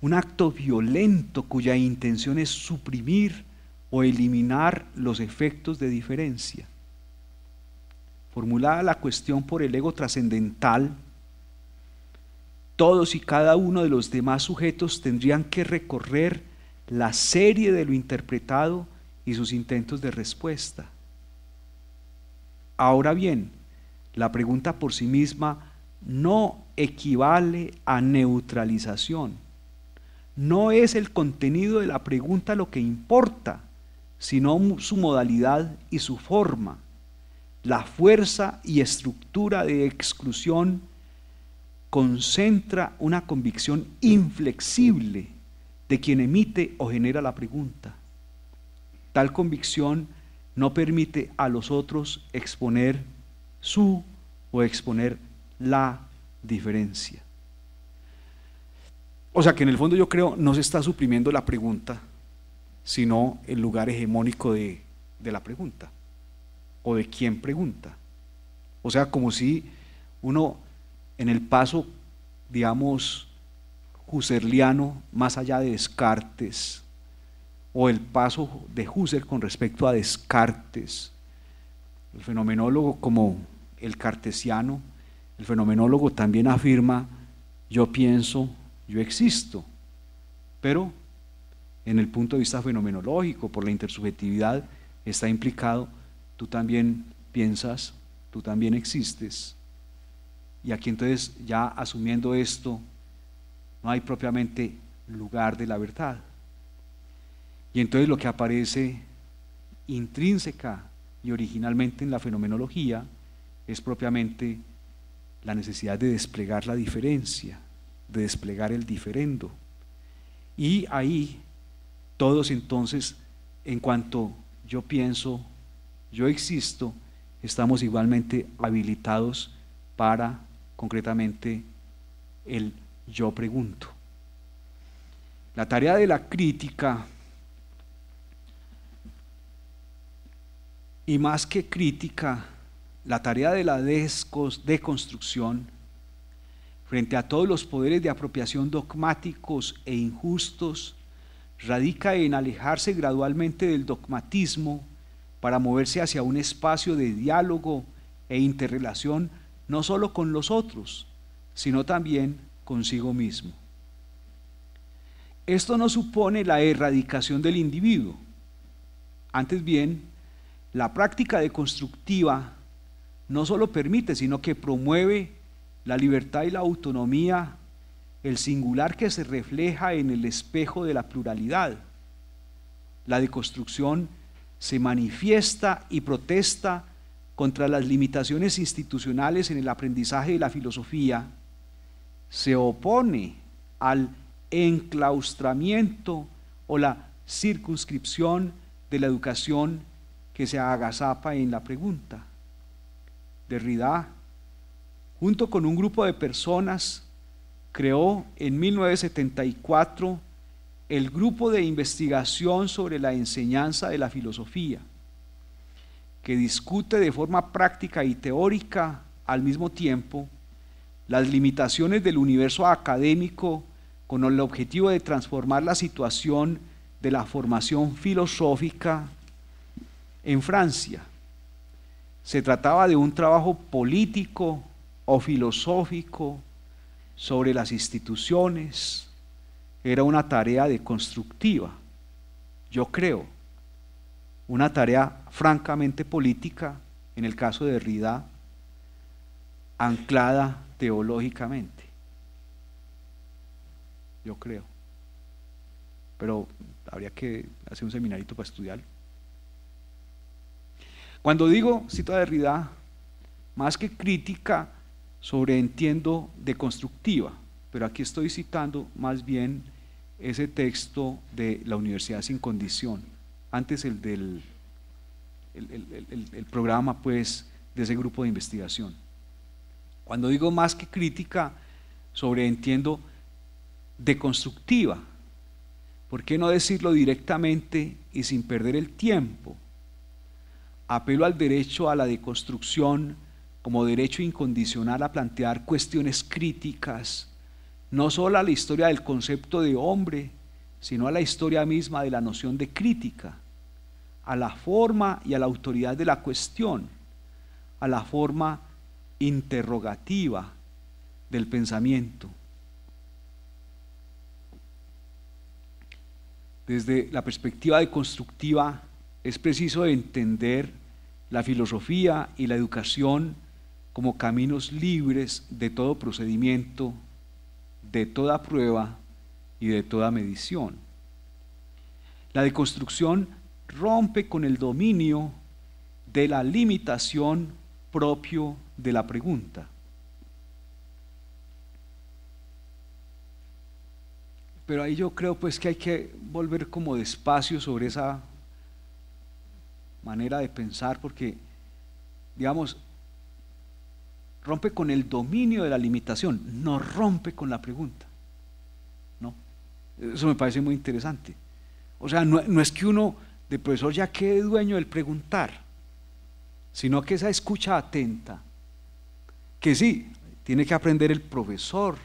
un acto violento cuya intención es suprimir o eliminar los efectos de diferencia. Formulada la cuestión por el ego trascendental, todos y cada uno de los demás sujetos tendrían que recorrer la serie de lo interpretado y sus intentos de respuesta. Ahora bien, la pregunta por sí misma no equivale a neutralización. No es el contenido de la pregunta lo que importa, sino su modalidad y su forma, la fuerza y estructura de exclusión concentra una convicción inflexible de quien emite o genera la pregunta. Tal convicción no permite a los otros exponer su o exponer la diferencia. O sea que en el fondo yo creo no se está suprimiendo la pregunta, sino el lugar hegemónico de la pregunta o de quien pregunta. O sea, como si uno en el paso, digamos, husserliano, más allá de Descartes, o el paso de Husserl con respecto a Descartes, el fenomenólogo como el cartesiano, el fenomenólogo también afirma: yo pienso, yo existo, pero en el punto de vista fenomenológico, por la intersubjetividad, está implicado: tú también piensas, tú también existes. Y aquí entonces, ya asumiendo esto, no hay propiamente lugar de la verdad. Y entonces lo que aparece intrínseca y originalmente en la fenomenología es propiamente la necesidad de desplegar la diferencia, de desplegar el diferendo. Y ahí todos entonces, en cuanto yo pienso, yo existo, estamos igualmente habilitados para concretamente el yo pregunto. La tarea de la crítica, y más que crítica, la tarea de la deconstrucción frente a todos los poderes de apropiación dogmáticos e injustos, radica en alejarse gradualmente del dogmatismo para moverse hacia un espacio de diálogo e interrelación, no solo con los otros, sino también consigo mismo. Esto no supone la erradicación del individuo. Antes bien, la práctica deconstructiva no solo permite, sino que promueve la libertad y la autonomía, el singular que se refleja en el espejo de la pluralidad. La deconstrucción se manifiesta y protesta contra las limitaciones institucionales en el aprendizaje de la filosofía, se opone al enclaustramiento o la circunscripción de la educación que se agazapa en la pregunta. Derrida, junto con un grupo de personas, creó en 1974 el Grupo de Investigación sobre la Enseñanza de la Filosofía, que discute de forma práctica y teórica al mismo tiempo las limitaciones del universo académico con el objetivo de transformar la situación de la formación filosófica en Francia. Se trataba de un trabajo político o filosófico sobre las instituciones, era una tarea deconstructiva. yo creo, una tarea francamente política, en el caso de Derrida, anclada teológicamente. Yo creo. Pero habría que hacer un seminarito para estudiarlo. Cuando digo, cito a Derrida, más que crítica, sobreentiendo deconstructiva, pero aquí estoy citando más bien ese texto de La Universidad sin Condición, antes el del el programa pues de ese grupo de investigación. Cuando digo más que crítica, sobreentiendo deconstructiva. ¿Por qué no decirlo directamente y sin perder el tiempo? Apelo al derecho a la deconstrucción como derecho incondicional a plantear cuestiones críticas, no solo a la historia del concepto de hombre, sino a la historia misma de la noción de crítica, a la forma y a la autoridad de la cuestión, a la forma interrogativa del pensamiento. Desde la perspectiva deconstructiva es preciso entender la filosofía y la educación como caminos libres de todo procedimiento, de toda prueba y de toda medición. La deconstrucción rompe con el dominio de la limitación propio de la pregunta. Pero ahí yo creo pues que hay que volver como despacio sobre esa manera de pensar, porque digamos, rompe con el dominio de la limitación, no rompe con la pregunta. ¿No? Eso me parece muy interesante. O sea, no es que uno de profesor ya quede dueño del preguntar, sino que esa escucha atenta, que sí, tiene que aprender el profesor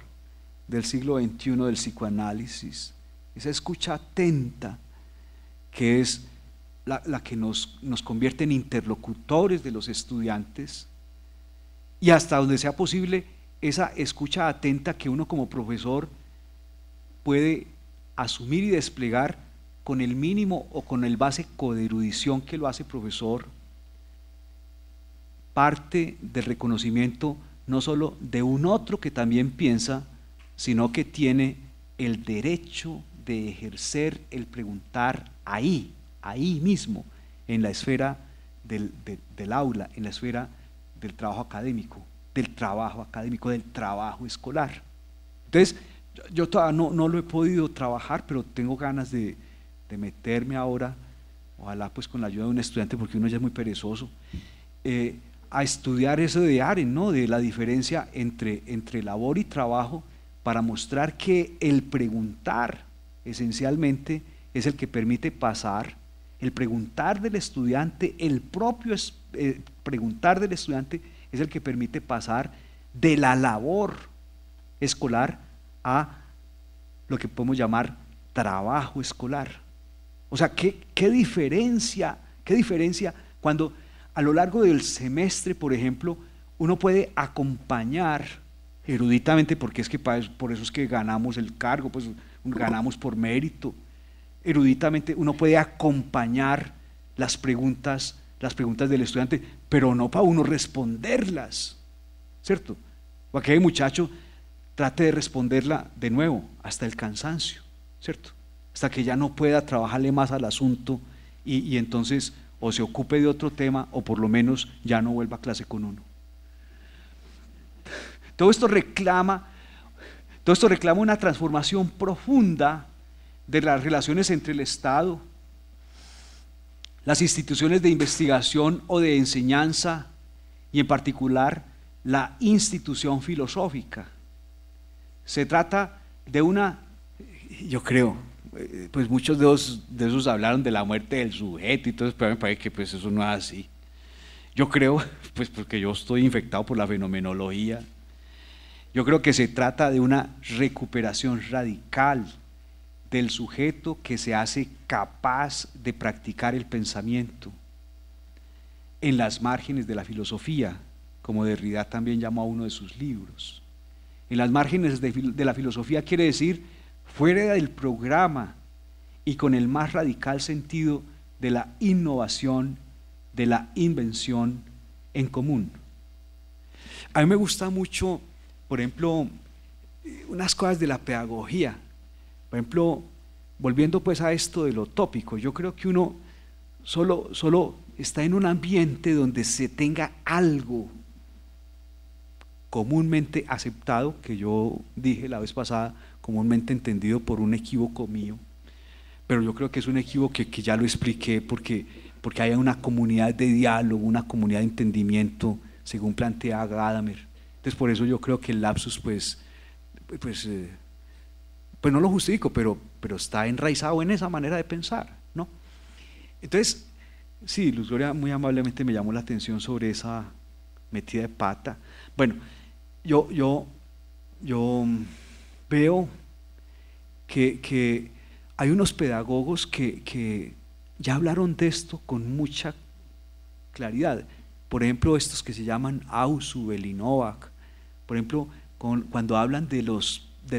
del siglo XXI del psicoanálisis, esa escucha atenta que es la que nos convierte en interlocutores de los estudiantes, y hasta donde sea posible esa escucha atenta que uno como profesor puede asumir y desplegar con el mínimo o con el básico de erudición que lo hace profesor, parte del reconocimiento no solo de un otro que también piensa, sino que tiene el derecho de ejercer el preguntar ahí mismo, en la esfera del aula, en la esfera del trabajo académico, del trabajo escolar. Entonces, yo todavía no lo he podido trabajar, pero tengo ganas de meterme ahora, ojalá pues con la ayuda de un estudiante, porque uno ya es muy perezoso, a estudiar eso de Arendt, ¿no? De la diferencia entre labor y trabajo, para mostrar que el preguntar esencialmente es el que permite pasar, el preguntar del estudiante, el propio preguntar del estudiante es el que permite pasar de la labor escolar a lo que podemos llamar trabajo escolar. O sea, ¿qué diferencia cuando a lo largo del semestre, por ejemplo, uno puede acompañar eruditamente, porque es que por eso es que ganamos el cargo, pues ganamos por mérito. Eruditamente uno puede acompañar las preguntas del estudiante, pero no para uno responderlas, ¿cierto? O aquel muchacho trate de responderla de nuevo hasta el cansancio, ¿cierto? Hasta que ya no pueda trabajarle más al asunto y entonces o se ocupe de otro tema o por lo menos ya no vuelva a clase con uno. Todo esto reclama una transformación profunda de las relaciones entre el Estado, las instituciones de investigación o de enseñanza y en particular la institución filosófica. Se trata de una, yo creo, pues muchos de esos hablaron de la muerte del sujeto y todo eso, pero me parece que pues eso no es así. Yo creo, pues porque yo estoy infectado por la fenomenología, yo creo que se trata de una recuperación radical del sujeto que se hace capaz de practicar el pensamiento en las márgenes de la filosofía, como Derrida también llamó a uno de sus libros. En las márgenes de la filosofía quiere decir fuera del programa y con el más radical sentido de la innovación, de la invención en común. A mí me gusta mucho, por ejemplo, unas cosas de la pedagogía. Por ejemplo, volviendo pues a esto de lo tópico, yo creo que uno solo está en un ambiente donde se tenga algo comúnmente aceptado, que yo dije la vez pasada, comúnmente entendido por un equívoco mío, pero yo creo que es un equívoco que ya lo expliqué porque hay una comunidad de diálogo, una comunidad de entendimiento, según plantea Gadamer. Entonces por eso yo creo que el lapsus pues no lo justifico, pero está enraizado en esa manera de pensar, ¿no? Entonces, sí, Luz Gloria muy amablemente me llamó la atención sobre esa metida de pata. Bueno, yo veo que hay unos pedagogos que ya hablaron de esto con mucha claridad. Por ejemplo, estos que se llaman Ausubel y Novak, por ejemplo, cuando hablan de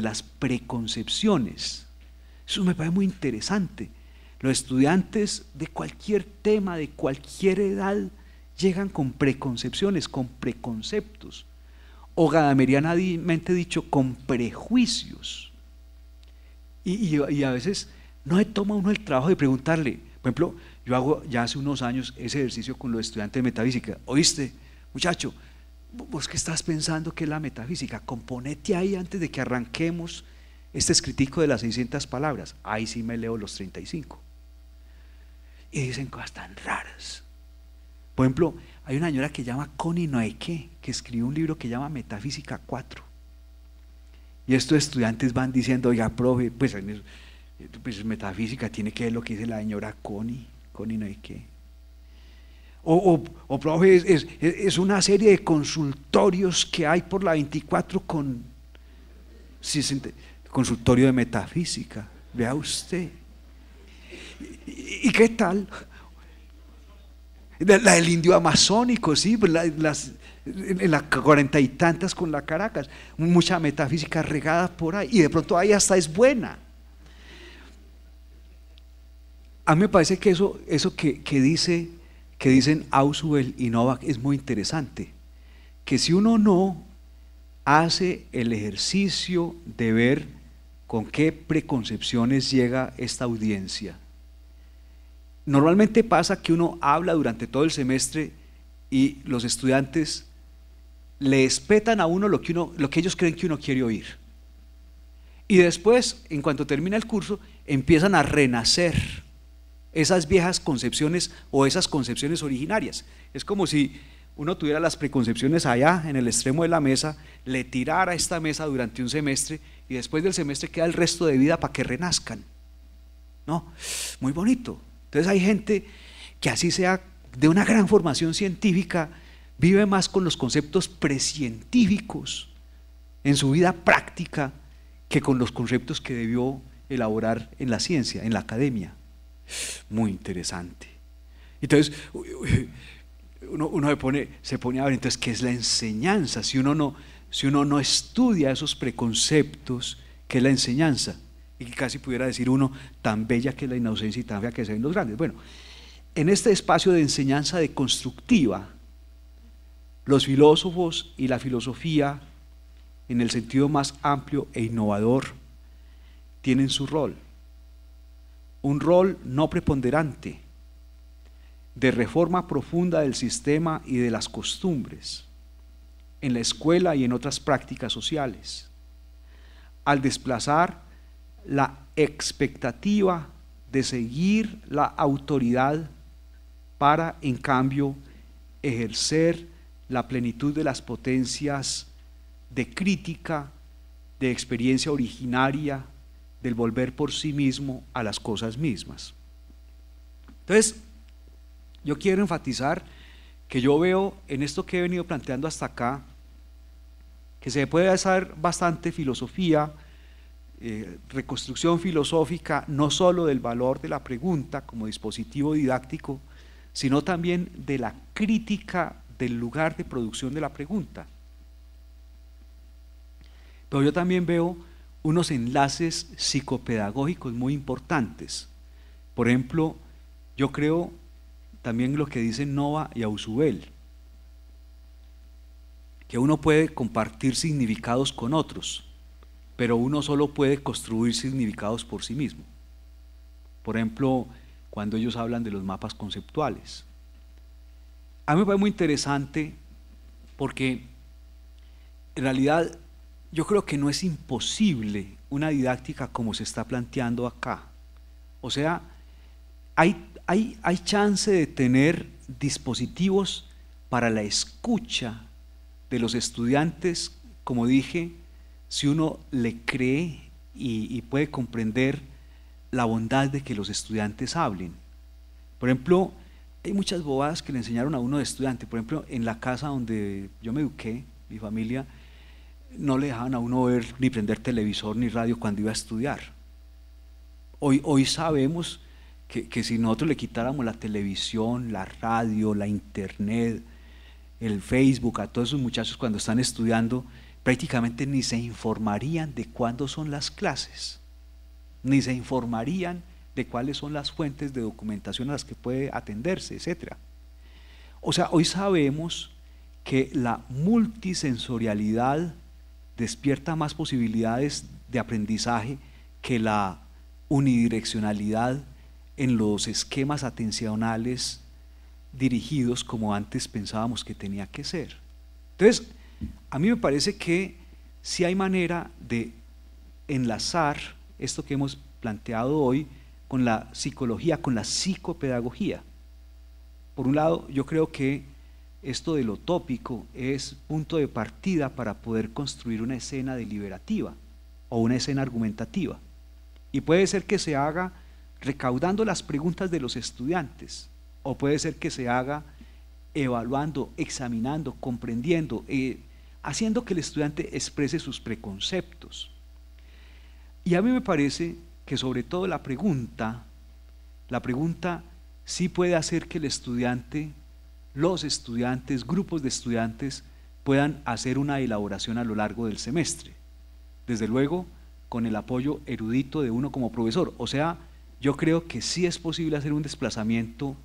las preconcepciones. Eso me parece muy interesante. Los estudiantes de cualquier tema, de cualquier edad, llegan con preconcepciones, con preconceptos, o gadamerianamente dicho, con prejuicios. Y a veces no se toma uno el trabajo de preguntarle. Por ejemplo, yo hago ya hace unos años ese ejercicio con los estudiantes de metafísica. ¿Oíste, muchacho? ¿Vos qué estás pensando que es la metafísica? Componete ahí antes de que arranquemos este escritico de las 600 palabras. Ahí sí me leo los 35. Y dicen cosas tan raras. Por ejemplo, hay una señora que se llama Connie Noeke, que escribió un libro que se llama Metafísica 4. Y estos estudiantes van diciendo, oiga, profe, pues metafísica tiene que ver lo que dice la señora Connie Noeke. O profe, es una serie de consultorios que hay por la 24 consultorio de metafísica, vea usted. ¿Y qué tal? La del indio amazónico, sí, en las 40 y tantas con la Caracas, mucha metafísica regada por ahí, y de pronto ahí hasta es buena. A mí me parece que eso que dicen Ausubel y Novak es muy interesante, que si uno no hace el ejercicio de ver con qué preconcepciones llega esta audiencia, normalmente pasa que uno habla durante todo el semestre y los estudiantes le espetan a uno lo que ellos creen que uno quiere oír, y después, en cuanto termina el curso, empiezan a renacer esas viejas concepciones o esas concepciones originarias. Es como si uno tuviera las preconcepciones allá en el extremo de la mesa, le tirara a esta mesa durante un semestre y después del semestre queda el resto de vida para que renazcan, ¿no? Muy bonito. Entonces hay gente que, así sea de una gran formación científica, vive más con los conceptos precientíficos en su vida práctica que con los conceptos que debió elaborar en la ciencia, en la academia. Muy interesante. Entonces uno se pone a ver, entonces, ¿qué es la enseñanza? Si uno no estudia esos preconceptos, ¿qué es la enseñanza? Y casi pudiera decir uno, tan bella que es la inocencia y tan fea que se ven los grandes. Bueno, en este espacio de enseñanza deconstructiva, los filósofos y la filosofía, en el sentido más amplio e innovador, tienen su rol. Un rol no preponderante, de reforma profunda del sistema y de las costumbres, en la escuela y en otras prácticas sociales, al desplazar la expectativa de seguir la autoridad para, en cambio, ejercer la plenitud de las potencias de crítica, de experiencia originaria, del volver por sí mismo a las cosas mismas. Entonces, yo quiero enfatizar que yo veo en esto que he venido planteando hasta acá, que se puede hacer bastante filosofía, reconstrucción filosófica, no solo del valor de la pregunta como dispositivo didáctico, sino también de la crítica del lugar de producción de la pregunta. Pero yo también veo unos enlaces psicopedagógicos muy importantes. Por ejemplo, yo creo también lo que dicen Nova y Ausubel, que uno puede compartir significados con otros, pero uno solo puede construir significados por sí mismo. Por ejemplo, cuando ellos hablan de los mapas conceptuales. A mí me parece muy interesante porque en realidad yo creo que no es imposible una didáctica como se está planteando acá. O sea, hay chance de tener dispositivos para la escucha de los estudiantes, como dije, si uno le cree y puede comprender la bondad de que los estudiantes hablen. Por ejemplo, hay muchas bobadas que le enseñaron a uno de estudiante. Por ejemplo, en la casa donde yo me eduqué, mi familia, no le dejaban a uno ver ni prender televisor ni radio cuando iba a estudiar. Hoy sabemos que si nosotros le quitáramos la televisión, la radio, la internet, el Facebook a todos esos muchachos cuando están estudiando, prácticamente ni se informarían de cuándo son las clases, ni se informarían de cuáles son las fuentes de documentación a las que puede atenderse, etc. O sea, hoy sabemos que la multisensorialidad despierta más posibilidades de aprendizaje que la unidireccionalidad en los esquemas atencionales dirigidos como antes pensábamos que tenía que ser. Entonces, a mí me parece que sí hay manera de enlazar esto que hemos planteado hoy con la psicología, con la psicopedagogía. Por un lado, yo creo que esto de lo tópico es punto de partida para poder construir una escena deliberativa o una escena argumentativa. Y puede ser que se haga recaudando las preguntas de los estudiantes, o puede ser que se haga evaluando, examinando, comprendiendo, haciendo que el estudiante exprese sus preconceptos. Y a mí me parece que sobre todo la pregunta sí puede hacer que el estudiante, los estudiantes, grupos de estudiantes puedan hacer una elaboración a lo largo del semestre. Desde luego, con el apoyo erudito de uno como profesor. O sea, yo creo que sí es posible hacer un desplazamiento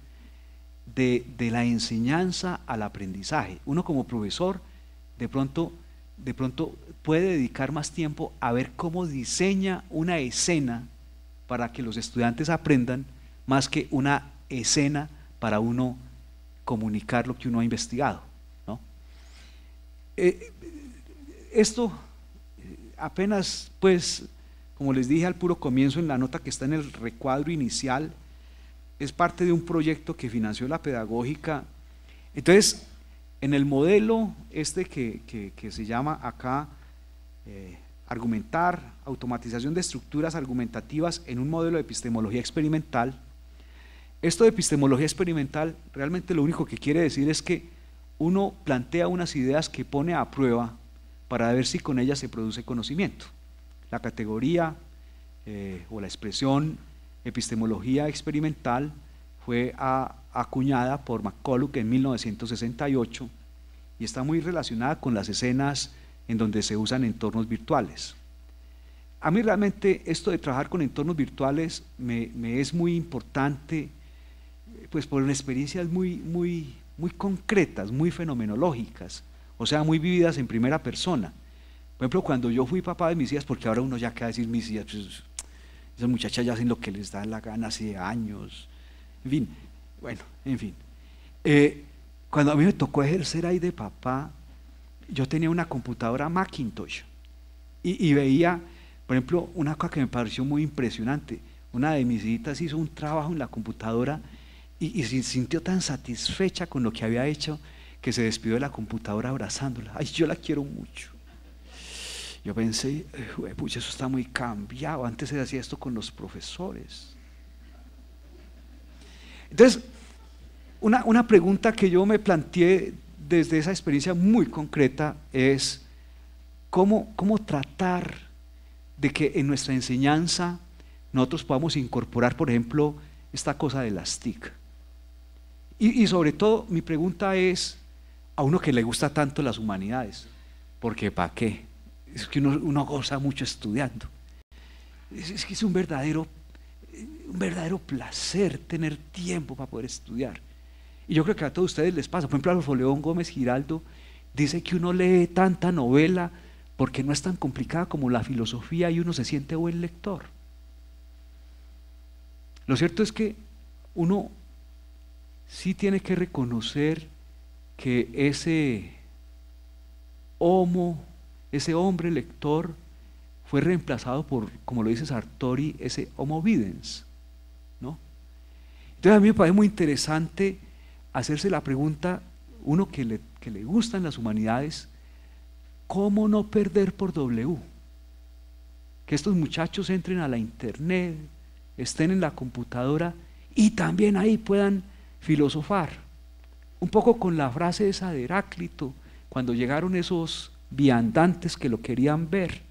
de la enseñanza al aprendizaje. Uno como profesor de pronto puede dedicar más tiempo a ver cómo diseña una escena para que los estudiantes aprendan, más que una escena para uno comunicar lo que uno ha investigado, ¿no? Esto apenas, pues, como les dije al puro comienzo en la nota que está en el recuadro inicial, es parte de un proyecto que financió la pedagógica. Entonces, en el modelo que se llama acá argumentar, automatización de estructuras argumentativas en un modelo de epistemología experimental, esto de epistemología experimental realmente lo único que quiere decir es que uno plantea unas ideas que pone a prueba para ver si con ellas se produce conocimiento. La categoría o la expresión epistemología experimental fue acuñada por McCulloch en 1968 y está muy relacionada con las escenas en donde se usan entornos virtuales. A mí realmente esto de trabajar con entornos virtuales me es muy importante, pues por experiencias muy concretas, muy fenomenológicas, o sea, muy vividas en primera persona. Por ejemplo, cuando yo fui papá de mis hijas, porque ahora uno ya queda decir mis hijas, pues, esas muchachas ya hacen lo que les da la gana hace años, en fin, bueno, en fin. Cuando a mí me tocó ejercer ahí de papá, yo tenía una computadora Macintosh y veía, por ejemplo, una cosa que me pareció muy impresionante. Una de mis hijitas hizo un trabajo en la computadora y se sintió tan satisfecha con lo que había hecho que se despidió de la computadora abrazándola. Ay, yo la quiero mucho. Yo pensé, pucha, eso está muy cambiado, antes se hacía esto con los profesores. Entonces, una pregunta que yo me planteé desde esa experiencia muy concreta es ¿cómo tratar de que en nuestra enseñanza nosotros podamos incorporar, por ejemplo, esta cosa de las TIC? Y sobre todo, mi pregunta es a uno que le gusta tanto las humanidades, porque ¿para qué? Es que uno goza mucho estudiando. Es que es un verdadero un verdadero placer tener tiempo para poder estudiar. Y yo creo que a todos ustedes les pasa. Por ejemplo, Adolfo León Gómez Giraldo dice que uno lee tanta novela porque no es tan complicada como la filosofía y uno se siente buen lector. Lo cierto es que uno sí tiene que reconocer que ese hombre lector fue reemplazado por, como lo dice Sartori, ese homo videns, ¿no? Entonces a mí me parece muy interesante hacerse la pregunta, uno que le gustan las humanidades, ¿cómo no perder por W? Que estos muchachos entren a la internet, estén en la computadora y también ahí puedan filosofar. Un poco con la frase esa de Heráclito, cuando llegaron esos viandantes que lo querían ver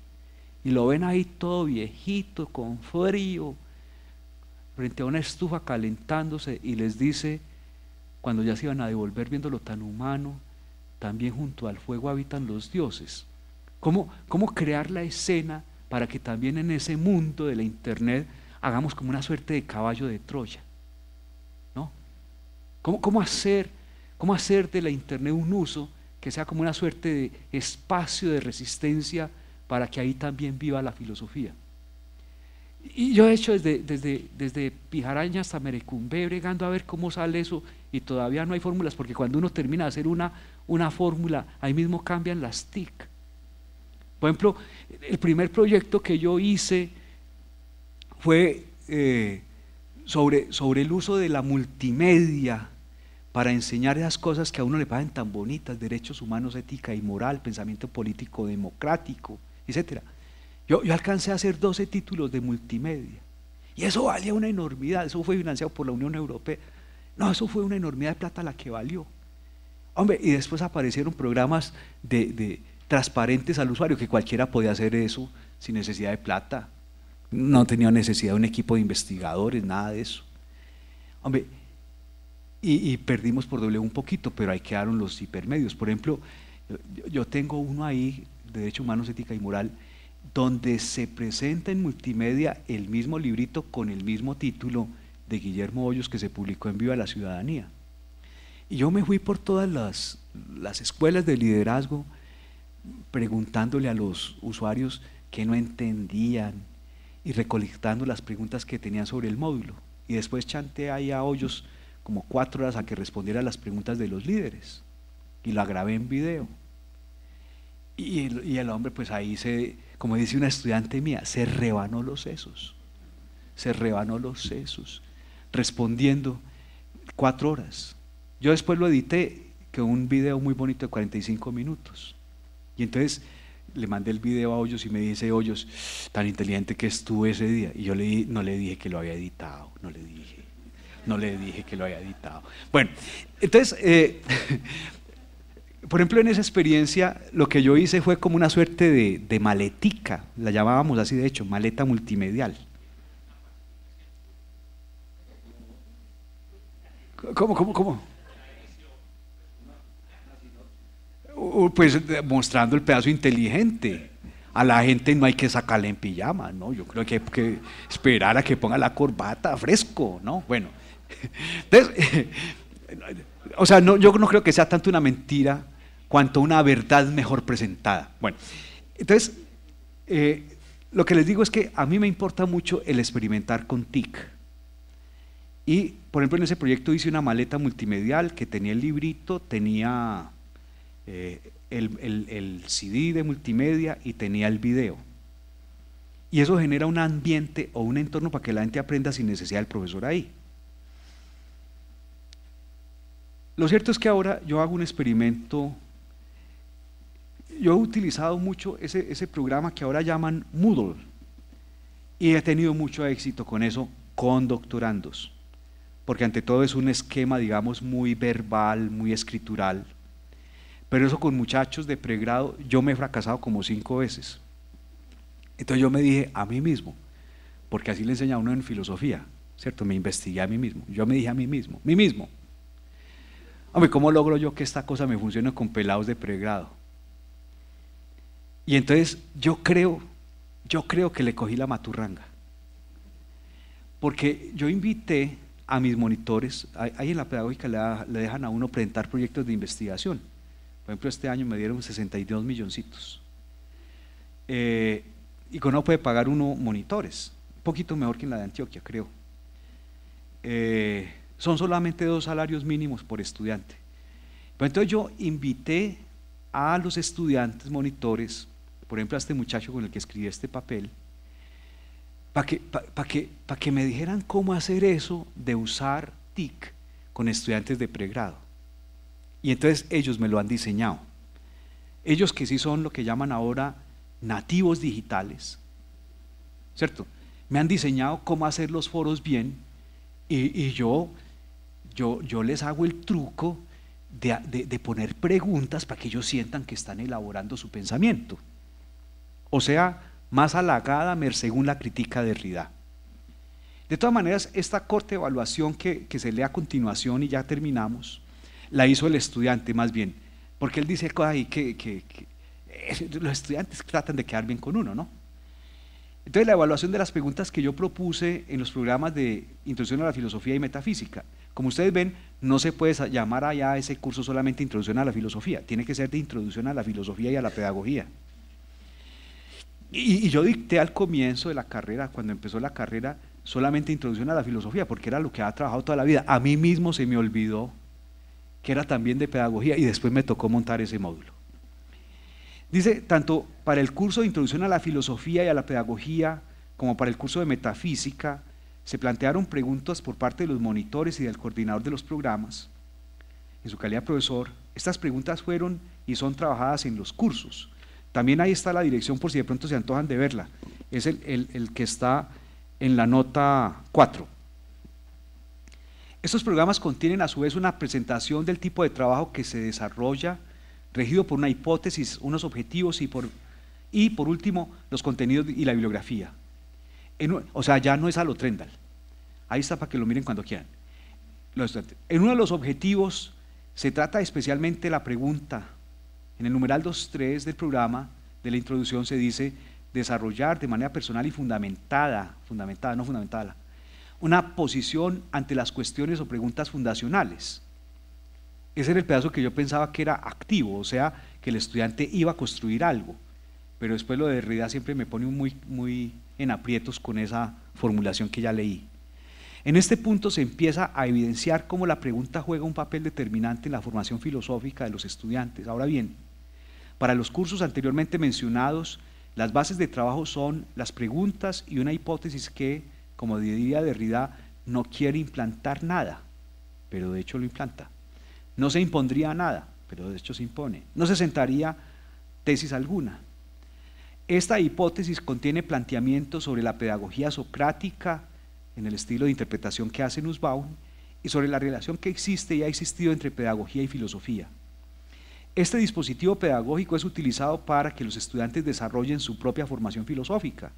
y lo ven ahí todo viejito, con frío, frente a una estufa calentándose, y les dice, cuando ya se iban a devolver viéndolo tan humano, también junto al fuego habitan los dioses. ¿Cómo crear la escena para que también en ese mundo de la internet hagamos como una suerte de caballo de Troya? ¿No? ¿Cómo hacer de la internet un uso que sea como una suerte de espacio de resistencia para que ahí también viva la filosofía? Y yo he hecho desde Pijaraña hasta Merecumbé bregando a ver cómo sale eso, y todavía no hay fórmulas, porque cuando uno termina de hacer una fórmula, ahí mismo cambian las TIC. Por ejemplo, el primer proyecto que yo hice fue sobre el uso de la multimedia para enseñar esas cosas que a uno le parecen tan bonitas: derechos humanos, ética y moral, pensamiento político democrático, etc. Yo alcancé a hacer 12 títulos de multimedia, y eso valía una enormidad. Eso fue financiado por la Unión Europea. No, eso fue una enormidad de plata la que valió. Hombre, y después aparecieron programas de transparentes al usuario, que cualquiera podía hacer eso sin necesidad de plata. No tenía necesidad de un equipo de investigadores, nada de eso. Hombre, y perdimos por doble un poquito, pero ahí quedaron los hipermedios. Por ejemplo, yo tengo uno ahí, Derechos Humanos, Ética y Moral, donde se presenta en multimedia el mismo librito con el mismo título de Guillermo Hoyos, que se publicó en Viva la Ciudadanía. Y yo me fui por todas las escuelas de liderazgo preguntándole a los usuarios que no entendían y recolectando las preguntas que tenían sobre el módulo, y después chanté ahí a Hoyos como 4 horas a que respondiera a las preguntas de los líderes, y la grabé en video. Y el hombre, pues ahí como dice una estudiante mía, se rebanó los sesos, respondiendo 4 horas. Yo después lo edité, que un video muy bonito de 45 minutos. Y entonces le mandé el video a Hoyos y me dice Hoyos, tan inteligente que estuve ese día. Y yo no le dije que lo había editado, no le dije que lo había editado. Bueno, entonces, por ejemplo, en esa experiencia lo que yo hice fue como una suerte de maletica, la llamábamos así, de hecho, maleta multimedial. ¿Cómo? Pues mostrando el pedazo inteligente. A la gente no hay que sacarla en pijama, ¿no? Yo creo que hay que esperar a que ponga la corbata fresco, ¿no? Bueno, entonces, o sea, yo no creo que sea tanto una mentira cuanto una verdad mejor presentada. Bueno, entonces, lo que les digo es que a mí me importa mucho el experimentar con TIC. Y, por ejemplo, en ese proyecto hice una maleta multimedial que tenía el librito, tenía el CD de multimedia y tenía el video. Y eso genera un ambiente o un entorno para que la gente aprenda sin necesidad del profesor ahí. Lo cierto es que ahora yo hago un experimento. Yo he utilizado mucho ese programa que ahora llaman Moodle, y he tenido mucho éxito con eso, con doctorandos, porque ante todo es un esquema, digamos, muy verbal, muy escritural. Pero eso con muchachos de pregrado, yo me he fracasado como 5 veces. Entonces yo me dije a mí mismo, porque así le enseña a uno en filosofía, ¿cierto? Me investigué a mí mismo. Yo me dije a mí mismo, hombre, ¿cómo logro yo que esta cosa me funcione con pelados de pregrado? Y entonces yo creo que le cogí la maturranga. Porque yo invité a mis monitores, ahí en la pedagógica le dejan a uno presentar proyectos de investigación. Por ejemplo, este año me dieron 62 milloncitos. Y con eso puede pagar uno monitores, un poquito mejor que en la de Antioquia, creo. Son solamente 2 salarios mínimos por estudiante. Pero entonces yo invité a los estudiantes monitores, por ejemplo a este muchacho con el que escribí este papel, para que me dijeran cómo hacer eso de usar TIC con estudiantes de pregrado. Y entonces ellos me lo han diseñado. Ellos que sí son lo que llaman ahora nativos digitales, ¿cierto? Me han diseñado cómo hacer los foros bien y yo les hago el truco de poner preguntas para que ellos sientan que están elaborando su pensamiento. O sea, más halagada según la crítica de Derrida. De todas maneras, esta corta evaluación que se lee a continuación y ya terminamos, la hizo el estudiante más bien, porque él dice ahí que los estudiantes tratan de quedar bien con uno, ¿no? Entonces la evaluación de las preguntas que yo propuse en los programas de Introducción a la Filosofía y Metafísica, como ustedes ven, no se puede llamar allá ese curso solamente Introducción a la Filosofía, tiene que ser de Introducción a la Filosofía y a la Pedagogía. Y yo dicté al comienzo de la carrera, cuando empezó la carrera, solamente Introducción a la Filosofía, porque era lo que había trabajado toda la vida. A mí mismo se me olvidó que era también de Pedagogía y después me tocó montar ese módulo. Dice, tanto para el curso de Introducción a la Filosofía y a la Pedagogía, como para el curso de Metafísica, se plantearon preguntas por parte de los monitores y del coordinador de los programas. En su calidad de profesor, estas preguntas fueron y son trabajadas en los cursos. También ahí está la dirección por si de pronto se antojan de verla. Es el que está en la nota 4. Estos programas contienen a su vez una presentación del tipo de trabajo que se desarrolla, regido por una hipótesis, unos objetivos y por último los contenidos y la bibliografía. O sea, ya no es a lo Trendal. Ahí está para que lo miren cuando quieran. En uno de los objetivos se trata especialmente la pregunta. En el numeral 2.3 del programa de la introducción se dice desarrollar de manera personal y fundamentada, una posición ante las cuestiones o preguntas fundacionales. Ese era el pedazo que yo pensaba que era activo, o sea, que el estudiante iba a construir algo, pero después lo de Derrida siempre me pone muy en aprietos con esa formulación que ya leí. En este punto se empieza a evidenciar cómo la pregunta juega un papel determinante en la formación filosófica de los estudiantes. Ahora bien, para los cursos anteriormente mencionados, las bases de trabajo son las preguntas y una hipótesis que, como diría Derrida, no quiere implantar nada, pero de hecho lo implanta. No se impondría nada, pero de hecho se impone. No se sentaría tesis alguna. Esta hipótesis contiene planteamientos sobre la pedagogía socrática, en el estilo de interpretación que hace Nussbaum, y sobre la relación que existe y ha existido entre pedagogía y filosofía. Este dispositivo pedagógico es utilizado para que los estudiantes desarrollen su propia formación filosófica,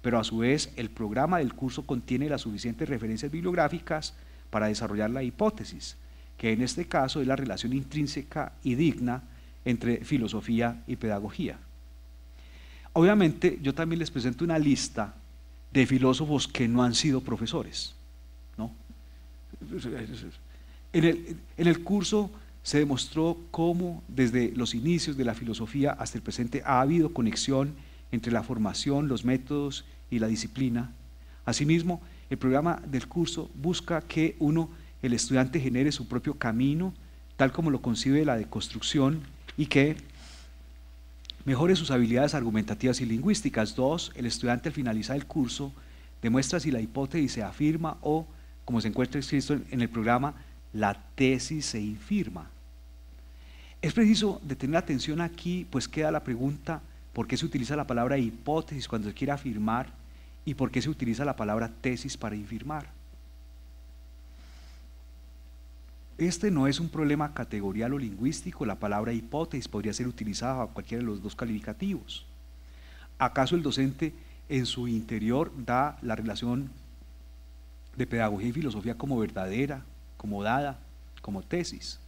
pero a su vez el programa del curso contiene las suficientes referencias bibliográficas para desarrollar la hipótesis, que en este caso es la relación intrínseca y digna entre filosofía y pedagogía. Obviamente yo también les presento una lista de filósofos que no han sido profesores, ¿no? En el curso se demostró cómo desde los inicios de la filosofía hasta el presente ha habido conexión entre la formación, los métodos y la disciplina. Asimismo, el programa del curso busca que el estudiante genere su propio camino, tal como lo concibe la deconstrucción, y que mejore sus habilidades argumentativas y lingüísticas. 2. El estudiante al finalizar el curso demuestra si la hipótesis se afirma o, como se encuentra escrito en el programa, la tesis se infirma. Es preciso detener la atención aquí, pues queda la pregunta: ¿por qué se utiliza la palabra hipótesis cuando se quiere afirmar? ¿Y por qué se utiliza la palabra tesis para infirmar? Este no es un problema categorial o lingüístico. La palabra hipótesis podría ser utilizada bajo cualquiera de los dos calificativos. ¿Acaso el docente en su interior da la relación de pedagogía y filosofía como verdadera, como dada, como tesis?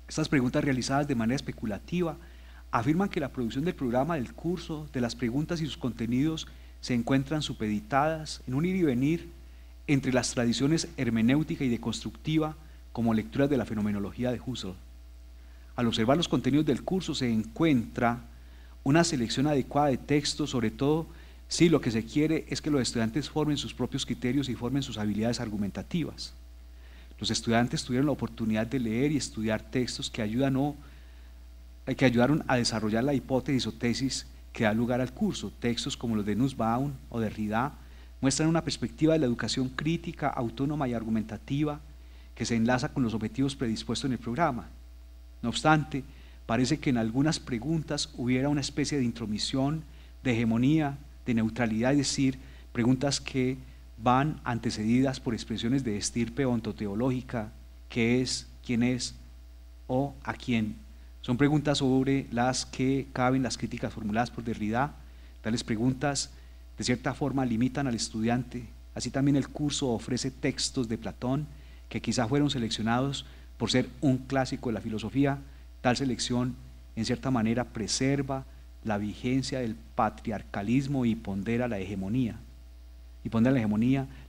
Estas preguntas realizadas de manera especulativa afirman que la producción del programa, del curso, de las preguntas y sus contenidos se encuentran supeditadas en un ir y venir entre las tradiciones hermenéutica y deconstructiva como lecturas de la fenomenología de Husserl. Al observar los contenidos del curso se encuentra una selección adecuada de textos, sobre todo si lo que se quiere es que los estudiantes formen sus propios criterios y formen sus habilidades argumentativas. Los estudiantes tuvieron la oportunidad de leer y estudiar textos que ayudaron a desarrollar la hipótesis o tesis que da lugar al curso. Textos como los de Nussbaum o Derrida muestran una perspectiva de la educación crítica, autónoma y argumentativa que se enlaza con los objetivos predispuestos en el programa. No obstante, parece que en algunas preguntas hubiera una especie de intromisión, de hegemonía, de neutralidad, es decir, preguntas que van antecedidas por expresiones de estirpe ontoteológica: ¿qué es?, ¿quién es?, o ¿a quién? Son preguntas sobre las que caben las críticas formuladas por Derrida. Tales preguntas, de cierta forma, limitan al estudiante. Así también el curso ofrece textos de Platón que quizá fueron seleccionados por ser un clásico de la filosofía. Tal selección, en cierta manera, preserva la vigencia del patriarcalismo y pondera la hegemonía.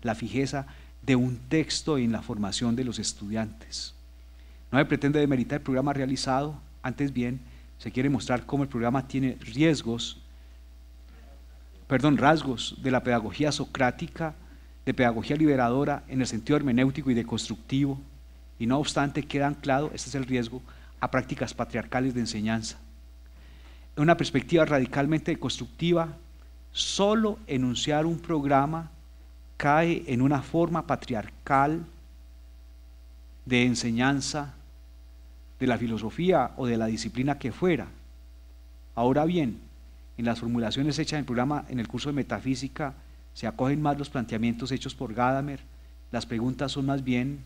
La fijeza de un texto en la formación de los estudiantes. No se pretende demeritar el programa realizado, antes bien, se quiere mostrar cómo el programa tiene rasgos de la pedagogía socrática, de pedagogía liberadora en el sentido hermenéutico y deconstructivo, y no obstante queda anclado, este es el riesgo, a prácticas patriarcales de enseñanza. En una perspectiva radicalmente deconstructiva, solo enunciar un programa cae en una forma patriarcal de enseñanza de la filosofía o de la disciplina que fuera. Ahora bien, en las formulaciones hechas en el programa, en el curso de metafísica, se acogen más los planteamientos hechos por Gadamer. Las preguntas son más bien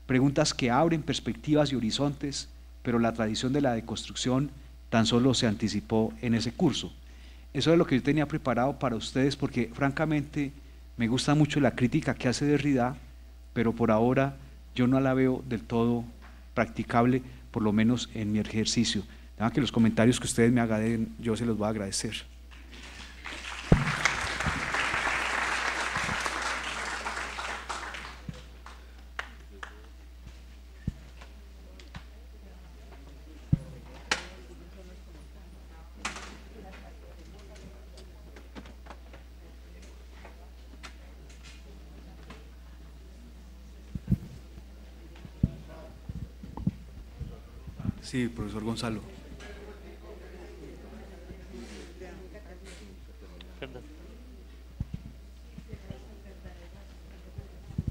preguntas que abren perspectivas y horizontes, pero la tradición de la deconstrucción tan solo se anticipó en ese curso. Eso es lo que yo tenía preparado para ustedes, porque francamente me gusta mucho la crítica que hace Derrida, pero por ahora yo no la veo del todo practicable, por lo menos en mi ejercicio. Dejan que los comentarios que ustedes me hagan, yo se los voy a agradecer. Sí, profesor Gonzalo.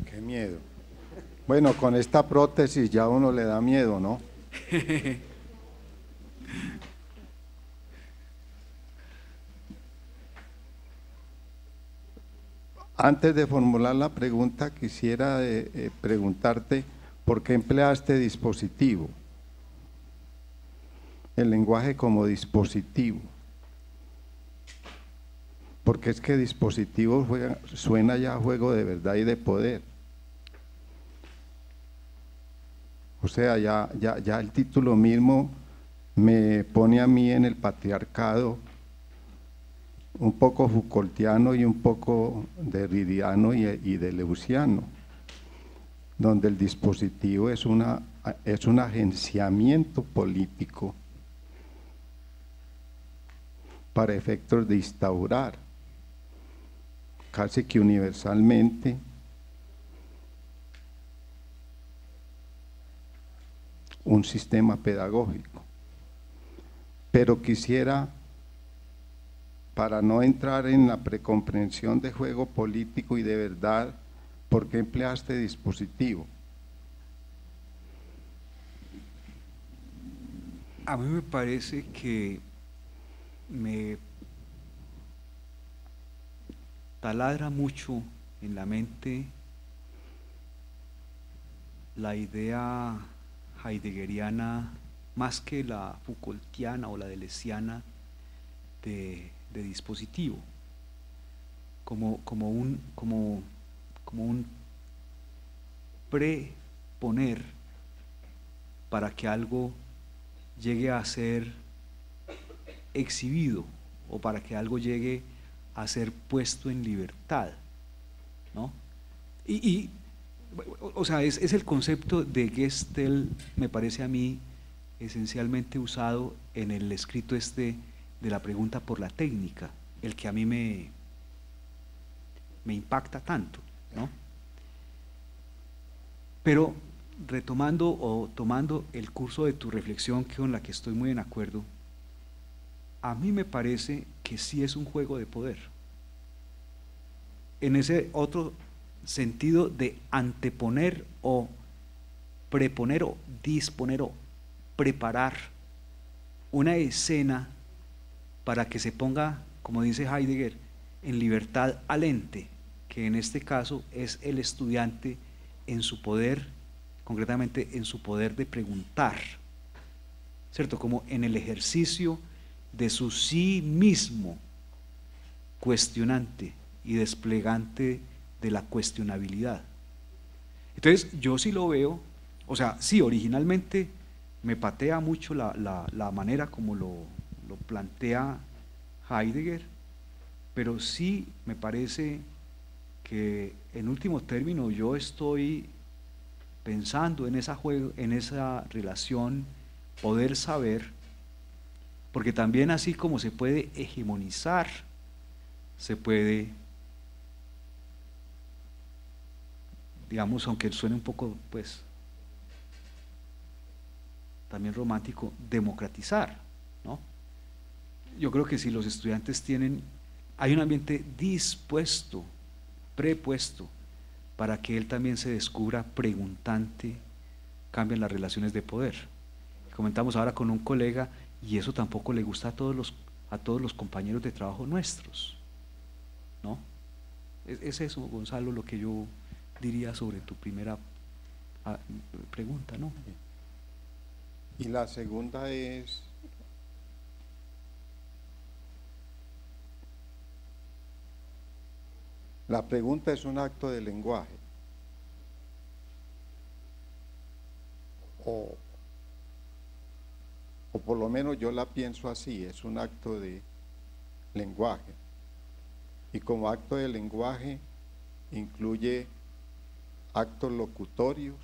Qué miedo. Bueno, con esta prótesis ya uno le da miedo, ¿no? Antes de formular la pregunta, quisiera preguntarte por qué empleaste dispositivo, el lenguaje como dispositivo. Porque es que dispositivo suena ya a juego de verdad y de poder. O sea, ya el título mismo me pone a mí en el patriarcado, un poco Foucaultiano y un poco derridiano y deleuziano, donde el dispositivo es un agenciamiento político para efectos de instaurar casi que universalmente un sistema pedagógico. Pero quisiera, para no entrar en la precomprensión de juego político y de verdad, ¿por qué empleaste dispositivo? A mí me parece que me taladra mucho en la mente la idea heideggeriana, más que la Foucaultiana o la deleuziana, de dispositivo, como un preponer para que algo llegue a ser exhibido o para que algo llegue a ser puesto en libertad, ¿no? O sea, es el concepto de Gestel, me parece a mí, esencialmente usado en el escrito este de la pregunta por la técnica, el que a mí me impacta tanto, ¿no? Pero retomando o tomando el curso de tu reflexión, con la que estoy muy en acuerdo, a mí me parece que sí es un juego de poder, en ese otro sentido de anteponer o preponer o disponer o preparar una escena para que se ponga, como dice Heidegger, en libertad al ente, que en este caso es el estudiante en su poder, concretamente en su poder de preguntar, ¿cierto? Como en el ejercicio de su sí mismo cuestionante y desplegante de la cuestionabilidad. Entonces yo sí lo veo, o sea, sí, originalmente me patea mucho la manera como lo plantea Heidegger, pero sí me parece que en último término yo estoy pensando en esa relación poder saber, porque también así como se puede hegemonizar, se puede, digamos, aunque suene un poco, pues, también romántico, democratizar, ¿no? Yo creo que si los estudiantes hay un ambiente dispuesto, prepuesto, para que él también se descubra preguntante, cambian las relaciones de poder. Comentamos ahora con un colega, y eso tampoco le gusta a todos los compañeros de trabajo nuestros, ¿no? Es eso, Gonzalo, lo que yo diría sobre tu primera pregunta, ¿no? Y la segunda es, la pregunta es un acto de lenguaje, o por lo menos yo la pienso así, es un acto de lenguaje. Y como acto de lenguaje incluye actos locutorios,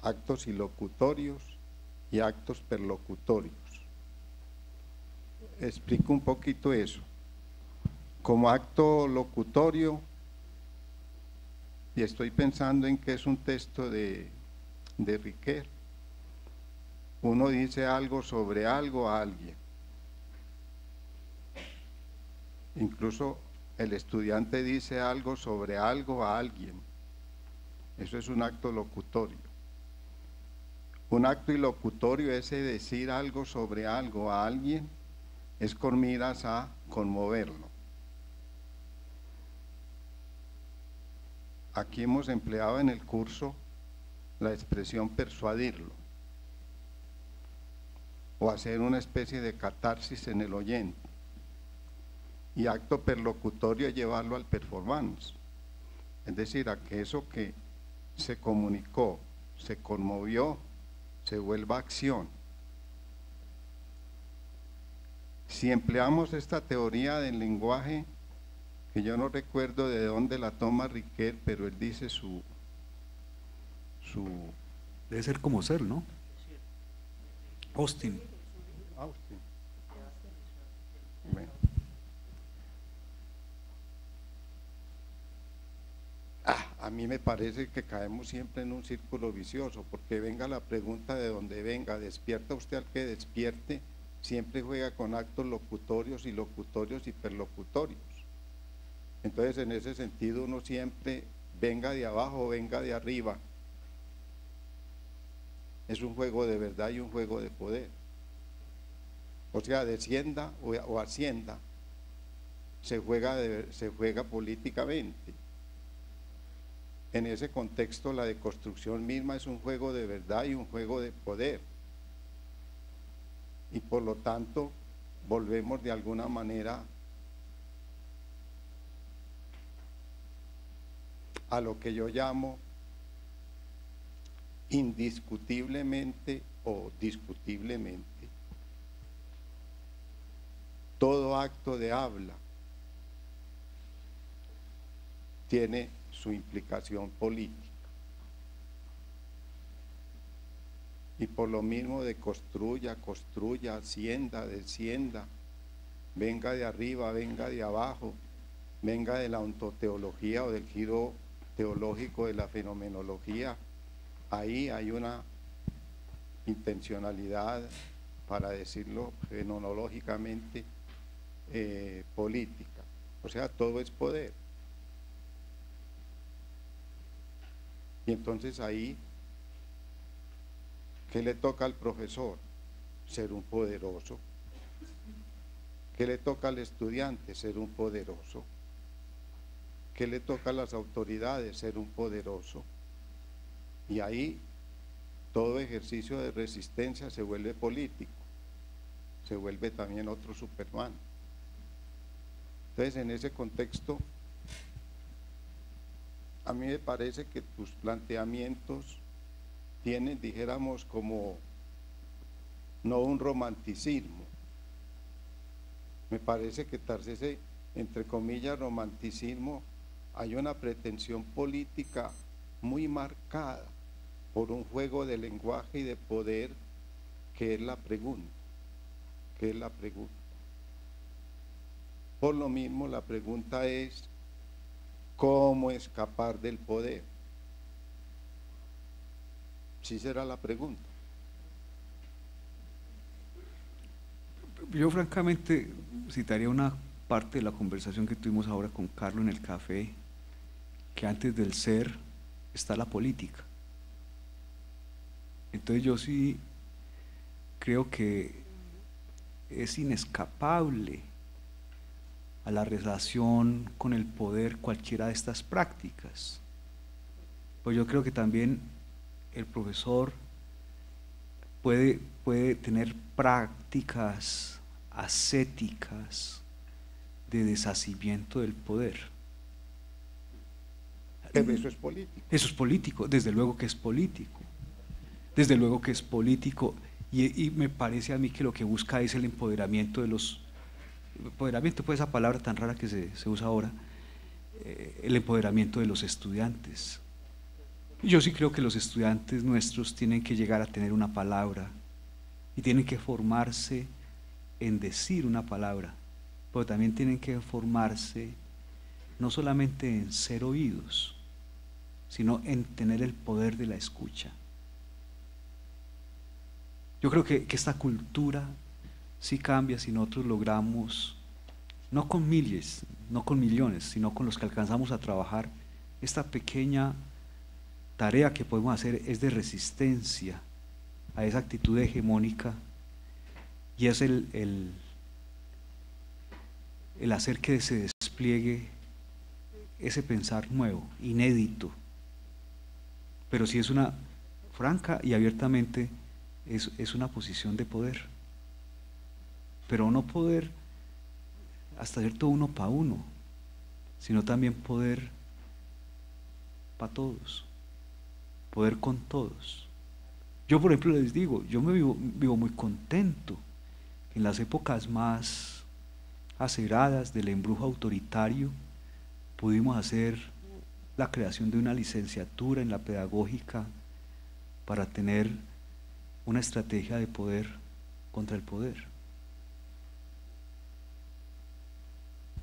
actos ilocutorios y actos perlocutorios. Explico un poquito eso. Como acto locutorio, y estoy pensando en que es un texto de Riquet, uno dice algo sobre algo a alguien. Incluso el estudiante dice algo sobre algo a alguien. Eso es un acto locutorio. Un acto ilocutorio, ese decir algo sobre algo a alguien, es con miras a conmoverlo. Aquí hemos empleado en el curso la expresión persuadirlo, o hacer una especie de catarsis en el oyente. Y acto perlocutorio es llevarlo al performance, es decir, a que eso que se comunicó, se conmovió, se vuelva acción. Si empleamos esta teoría del lenguaje, que yo no recuerdo de dónde la toma Riquet, pero él dice su debe ser como ser, ¿no? Austin. Bueno. A mí me parece que caemos siempre en un círculo vicioso, porque venga la pregunta de donde venga, despierta usted al que despierte, siempre juega con actos locutorios y perlocutorios. Entonces, en ese sentido, uno siempre, venga de abajo o venga de arriba, es un juego de verdad y un juego de poder. O sea, descienda o ascienda, se juega políticamente. En ese contexto, la deconstrucción misma es un juego de verdad y un juego de poder. Y por lo tanto, volvemos de alguna manera a lo que yo llamo indiscutiblemente o discutiblemente todo acto de habla tiene su implicación política. Y por lo mismo de construya, ascienda, descienda, venga de arriba, venga de abajo, venga de la ontoteología o del giro teológico de la fenomenología, ahí hay una intencionalidad, para decirlo fenomenológicamente, política. O sea, todo es poder. Y entonces ahí, ¿qué le toca al profesor? Ser un poderoso. ¿Qué le toca al estudiante? Ser un poderoso. ¿Qué le toca a las autoridades? Ser un poderoso. Y ahí todo ejercicio de resistencia se vuelve político, se vuelve también otro Superman. Entonces, en ese contexto, a mí me parece que tus planteamientos tienen, dijéramos, como no un romanticismo. Me parece que tras ese, entre comillas, romanticismo, hay una pretensión política muy marcada por un juego de lenguaje y de poder que es la pregunta, que es la pregunta. Por lo mismo, la pregunta es, ¿cómo escapar del poder? Sí será la pregunta. Yo francamente citaría una parte de la conversación que tuvimos ahora con Carlos en el café, que antes del ser está la política. Entonces yo sí creo que es inescapable a la relación con el poder cualquiera de estas prácticas. Pues yo creo que también el profesor puede tener prácticas ascéticas de deshacimiento del poder. Pero eso es político. Eso es político, desde luego que es político. Desde luego que es político. Y me parece a mí que lo que busca es el empoderamiento de los... Empoderamiento, pues esa palabra tan rara que se usa ahora, el empoderamiento de los estudiantes. Yo sí creo que los estudiantes nuestros tienen que llegar a tener una palabra y tienen que formarse en decir una palabra, pero también tienen que formarse no solamente en ser oídos, sino en tener el poder de la escucha. Yo creo que esta cultura sí cambia si nosotros logramos, no con miles, no con millones, sino con los que alcanzamos a trabajar, esta pequeña tarea que podemos hacer es de resistencia a esa actitud hegemónica, y es el hacer que se despliegue ese pensar nuevo, inédito, pero sí es una, franca y abiertamente, es una posición de poder, pero no poder hasta cierto uno para uno, sino también poder para todos, poder con todos. Yo, por ejemplo, les digo, yo me vivo muy contento. En las épocas más aceradas del embrujo autoritario, pudimos hacer la creación de una licenciatura en la pedagógica para tener una estrategia de poder contra el poder.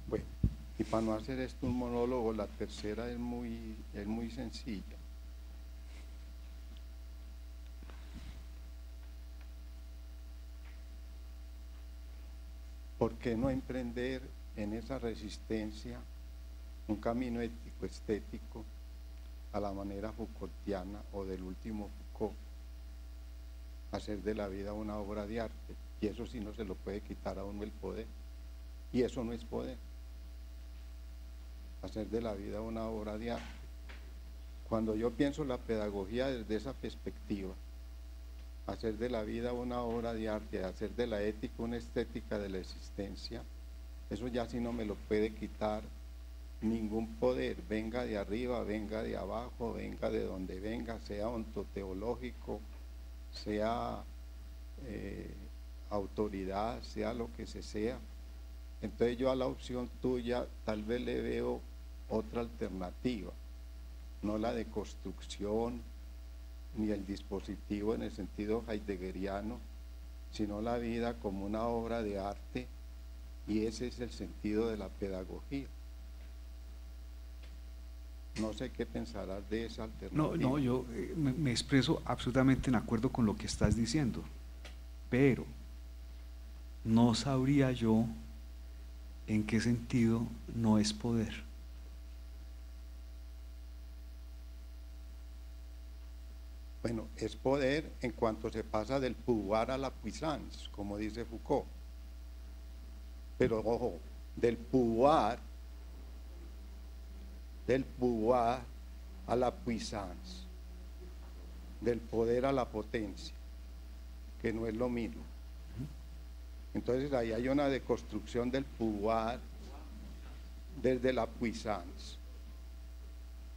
Bueno, y para no hacer esto un monólogo, la tercera es muy sencilla. ¿Por qué no emprender en esa resistencia un camino ético-estético a la manera Foucaultiana o del último Foucault? Hacer de la vida una obra de arte, y eso sí no se lo puede quitar a uno el poder, y eso no es poder. Hacer de la vida una obra de arte. Cuando yo pienso la pedagogía desde esa perspectiva, hacer de la vida una obra de arte, hacer de la ética una estética de la existencia, eso ya sí no me lo puede quitar ningún poder, venga de arriba, venga de abajo, venga de donde venga, sea ontoteológico, sea autoridad, sea lo que se sea. Entonces yo a la opción tuya tal vez le veo otra alternativa, no la de construcción ni el dispositivo en el sentido heideggeriano, sino la vida como una obra de arte, y ese es el sentido de la pedagogía. No sé qué pensarás de esa alternativa. No, yo me expreso absolutamente en acuerdo con lo que estás diciendo, pero no sabría yo en qué sentido no es poder. Bueno, es poder en cuanto se pasa del pouvoir a la puissance, como dice Foucault. Pero ojo, del pouvoir a la puissance, del poder a la potencia, que no es lo mismo. Entonces ahí hay una deconstrucción del pouvoir desde la puissance.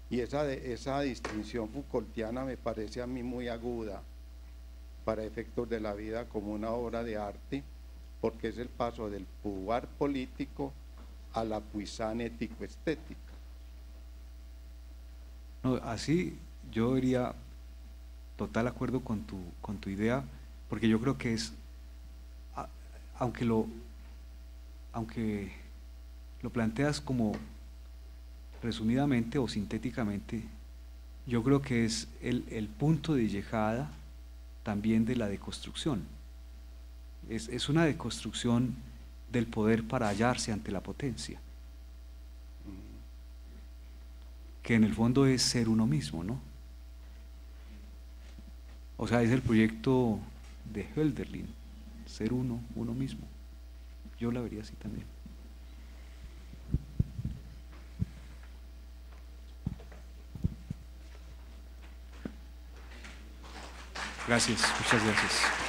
Y esa distinción Foucaultiana me parece a mí muy aguda para efectos de la vida como una obra de arte, porque es el paso del pouvoir político a la puissance ético-estética. No, así yo iría total acuerdo con tu idea, porque yo creo que es, aunque lo planteas como resumidamente o sintéticamente, yo creo que es el punto de llegada también de la deconstrucción. Es una deconstrucción del poder para hallarse ante la potencia, que en el fondo es ser uno mismo, ¿no? O sea, es el proyecto de Hölderlin, ser uno mismo. Yo la vería así también. Gracias, muchas gracias.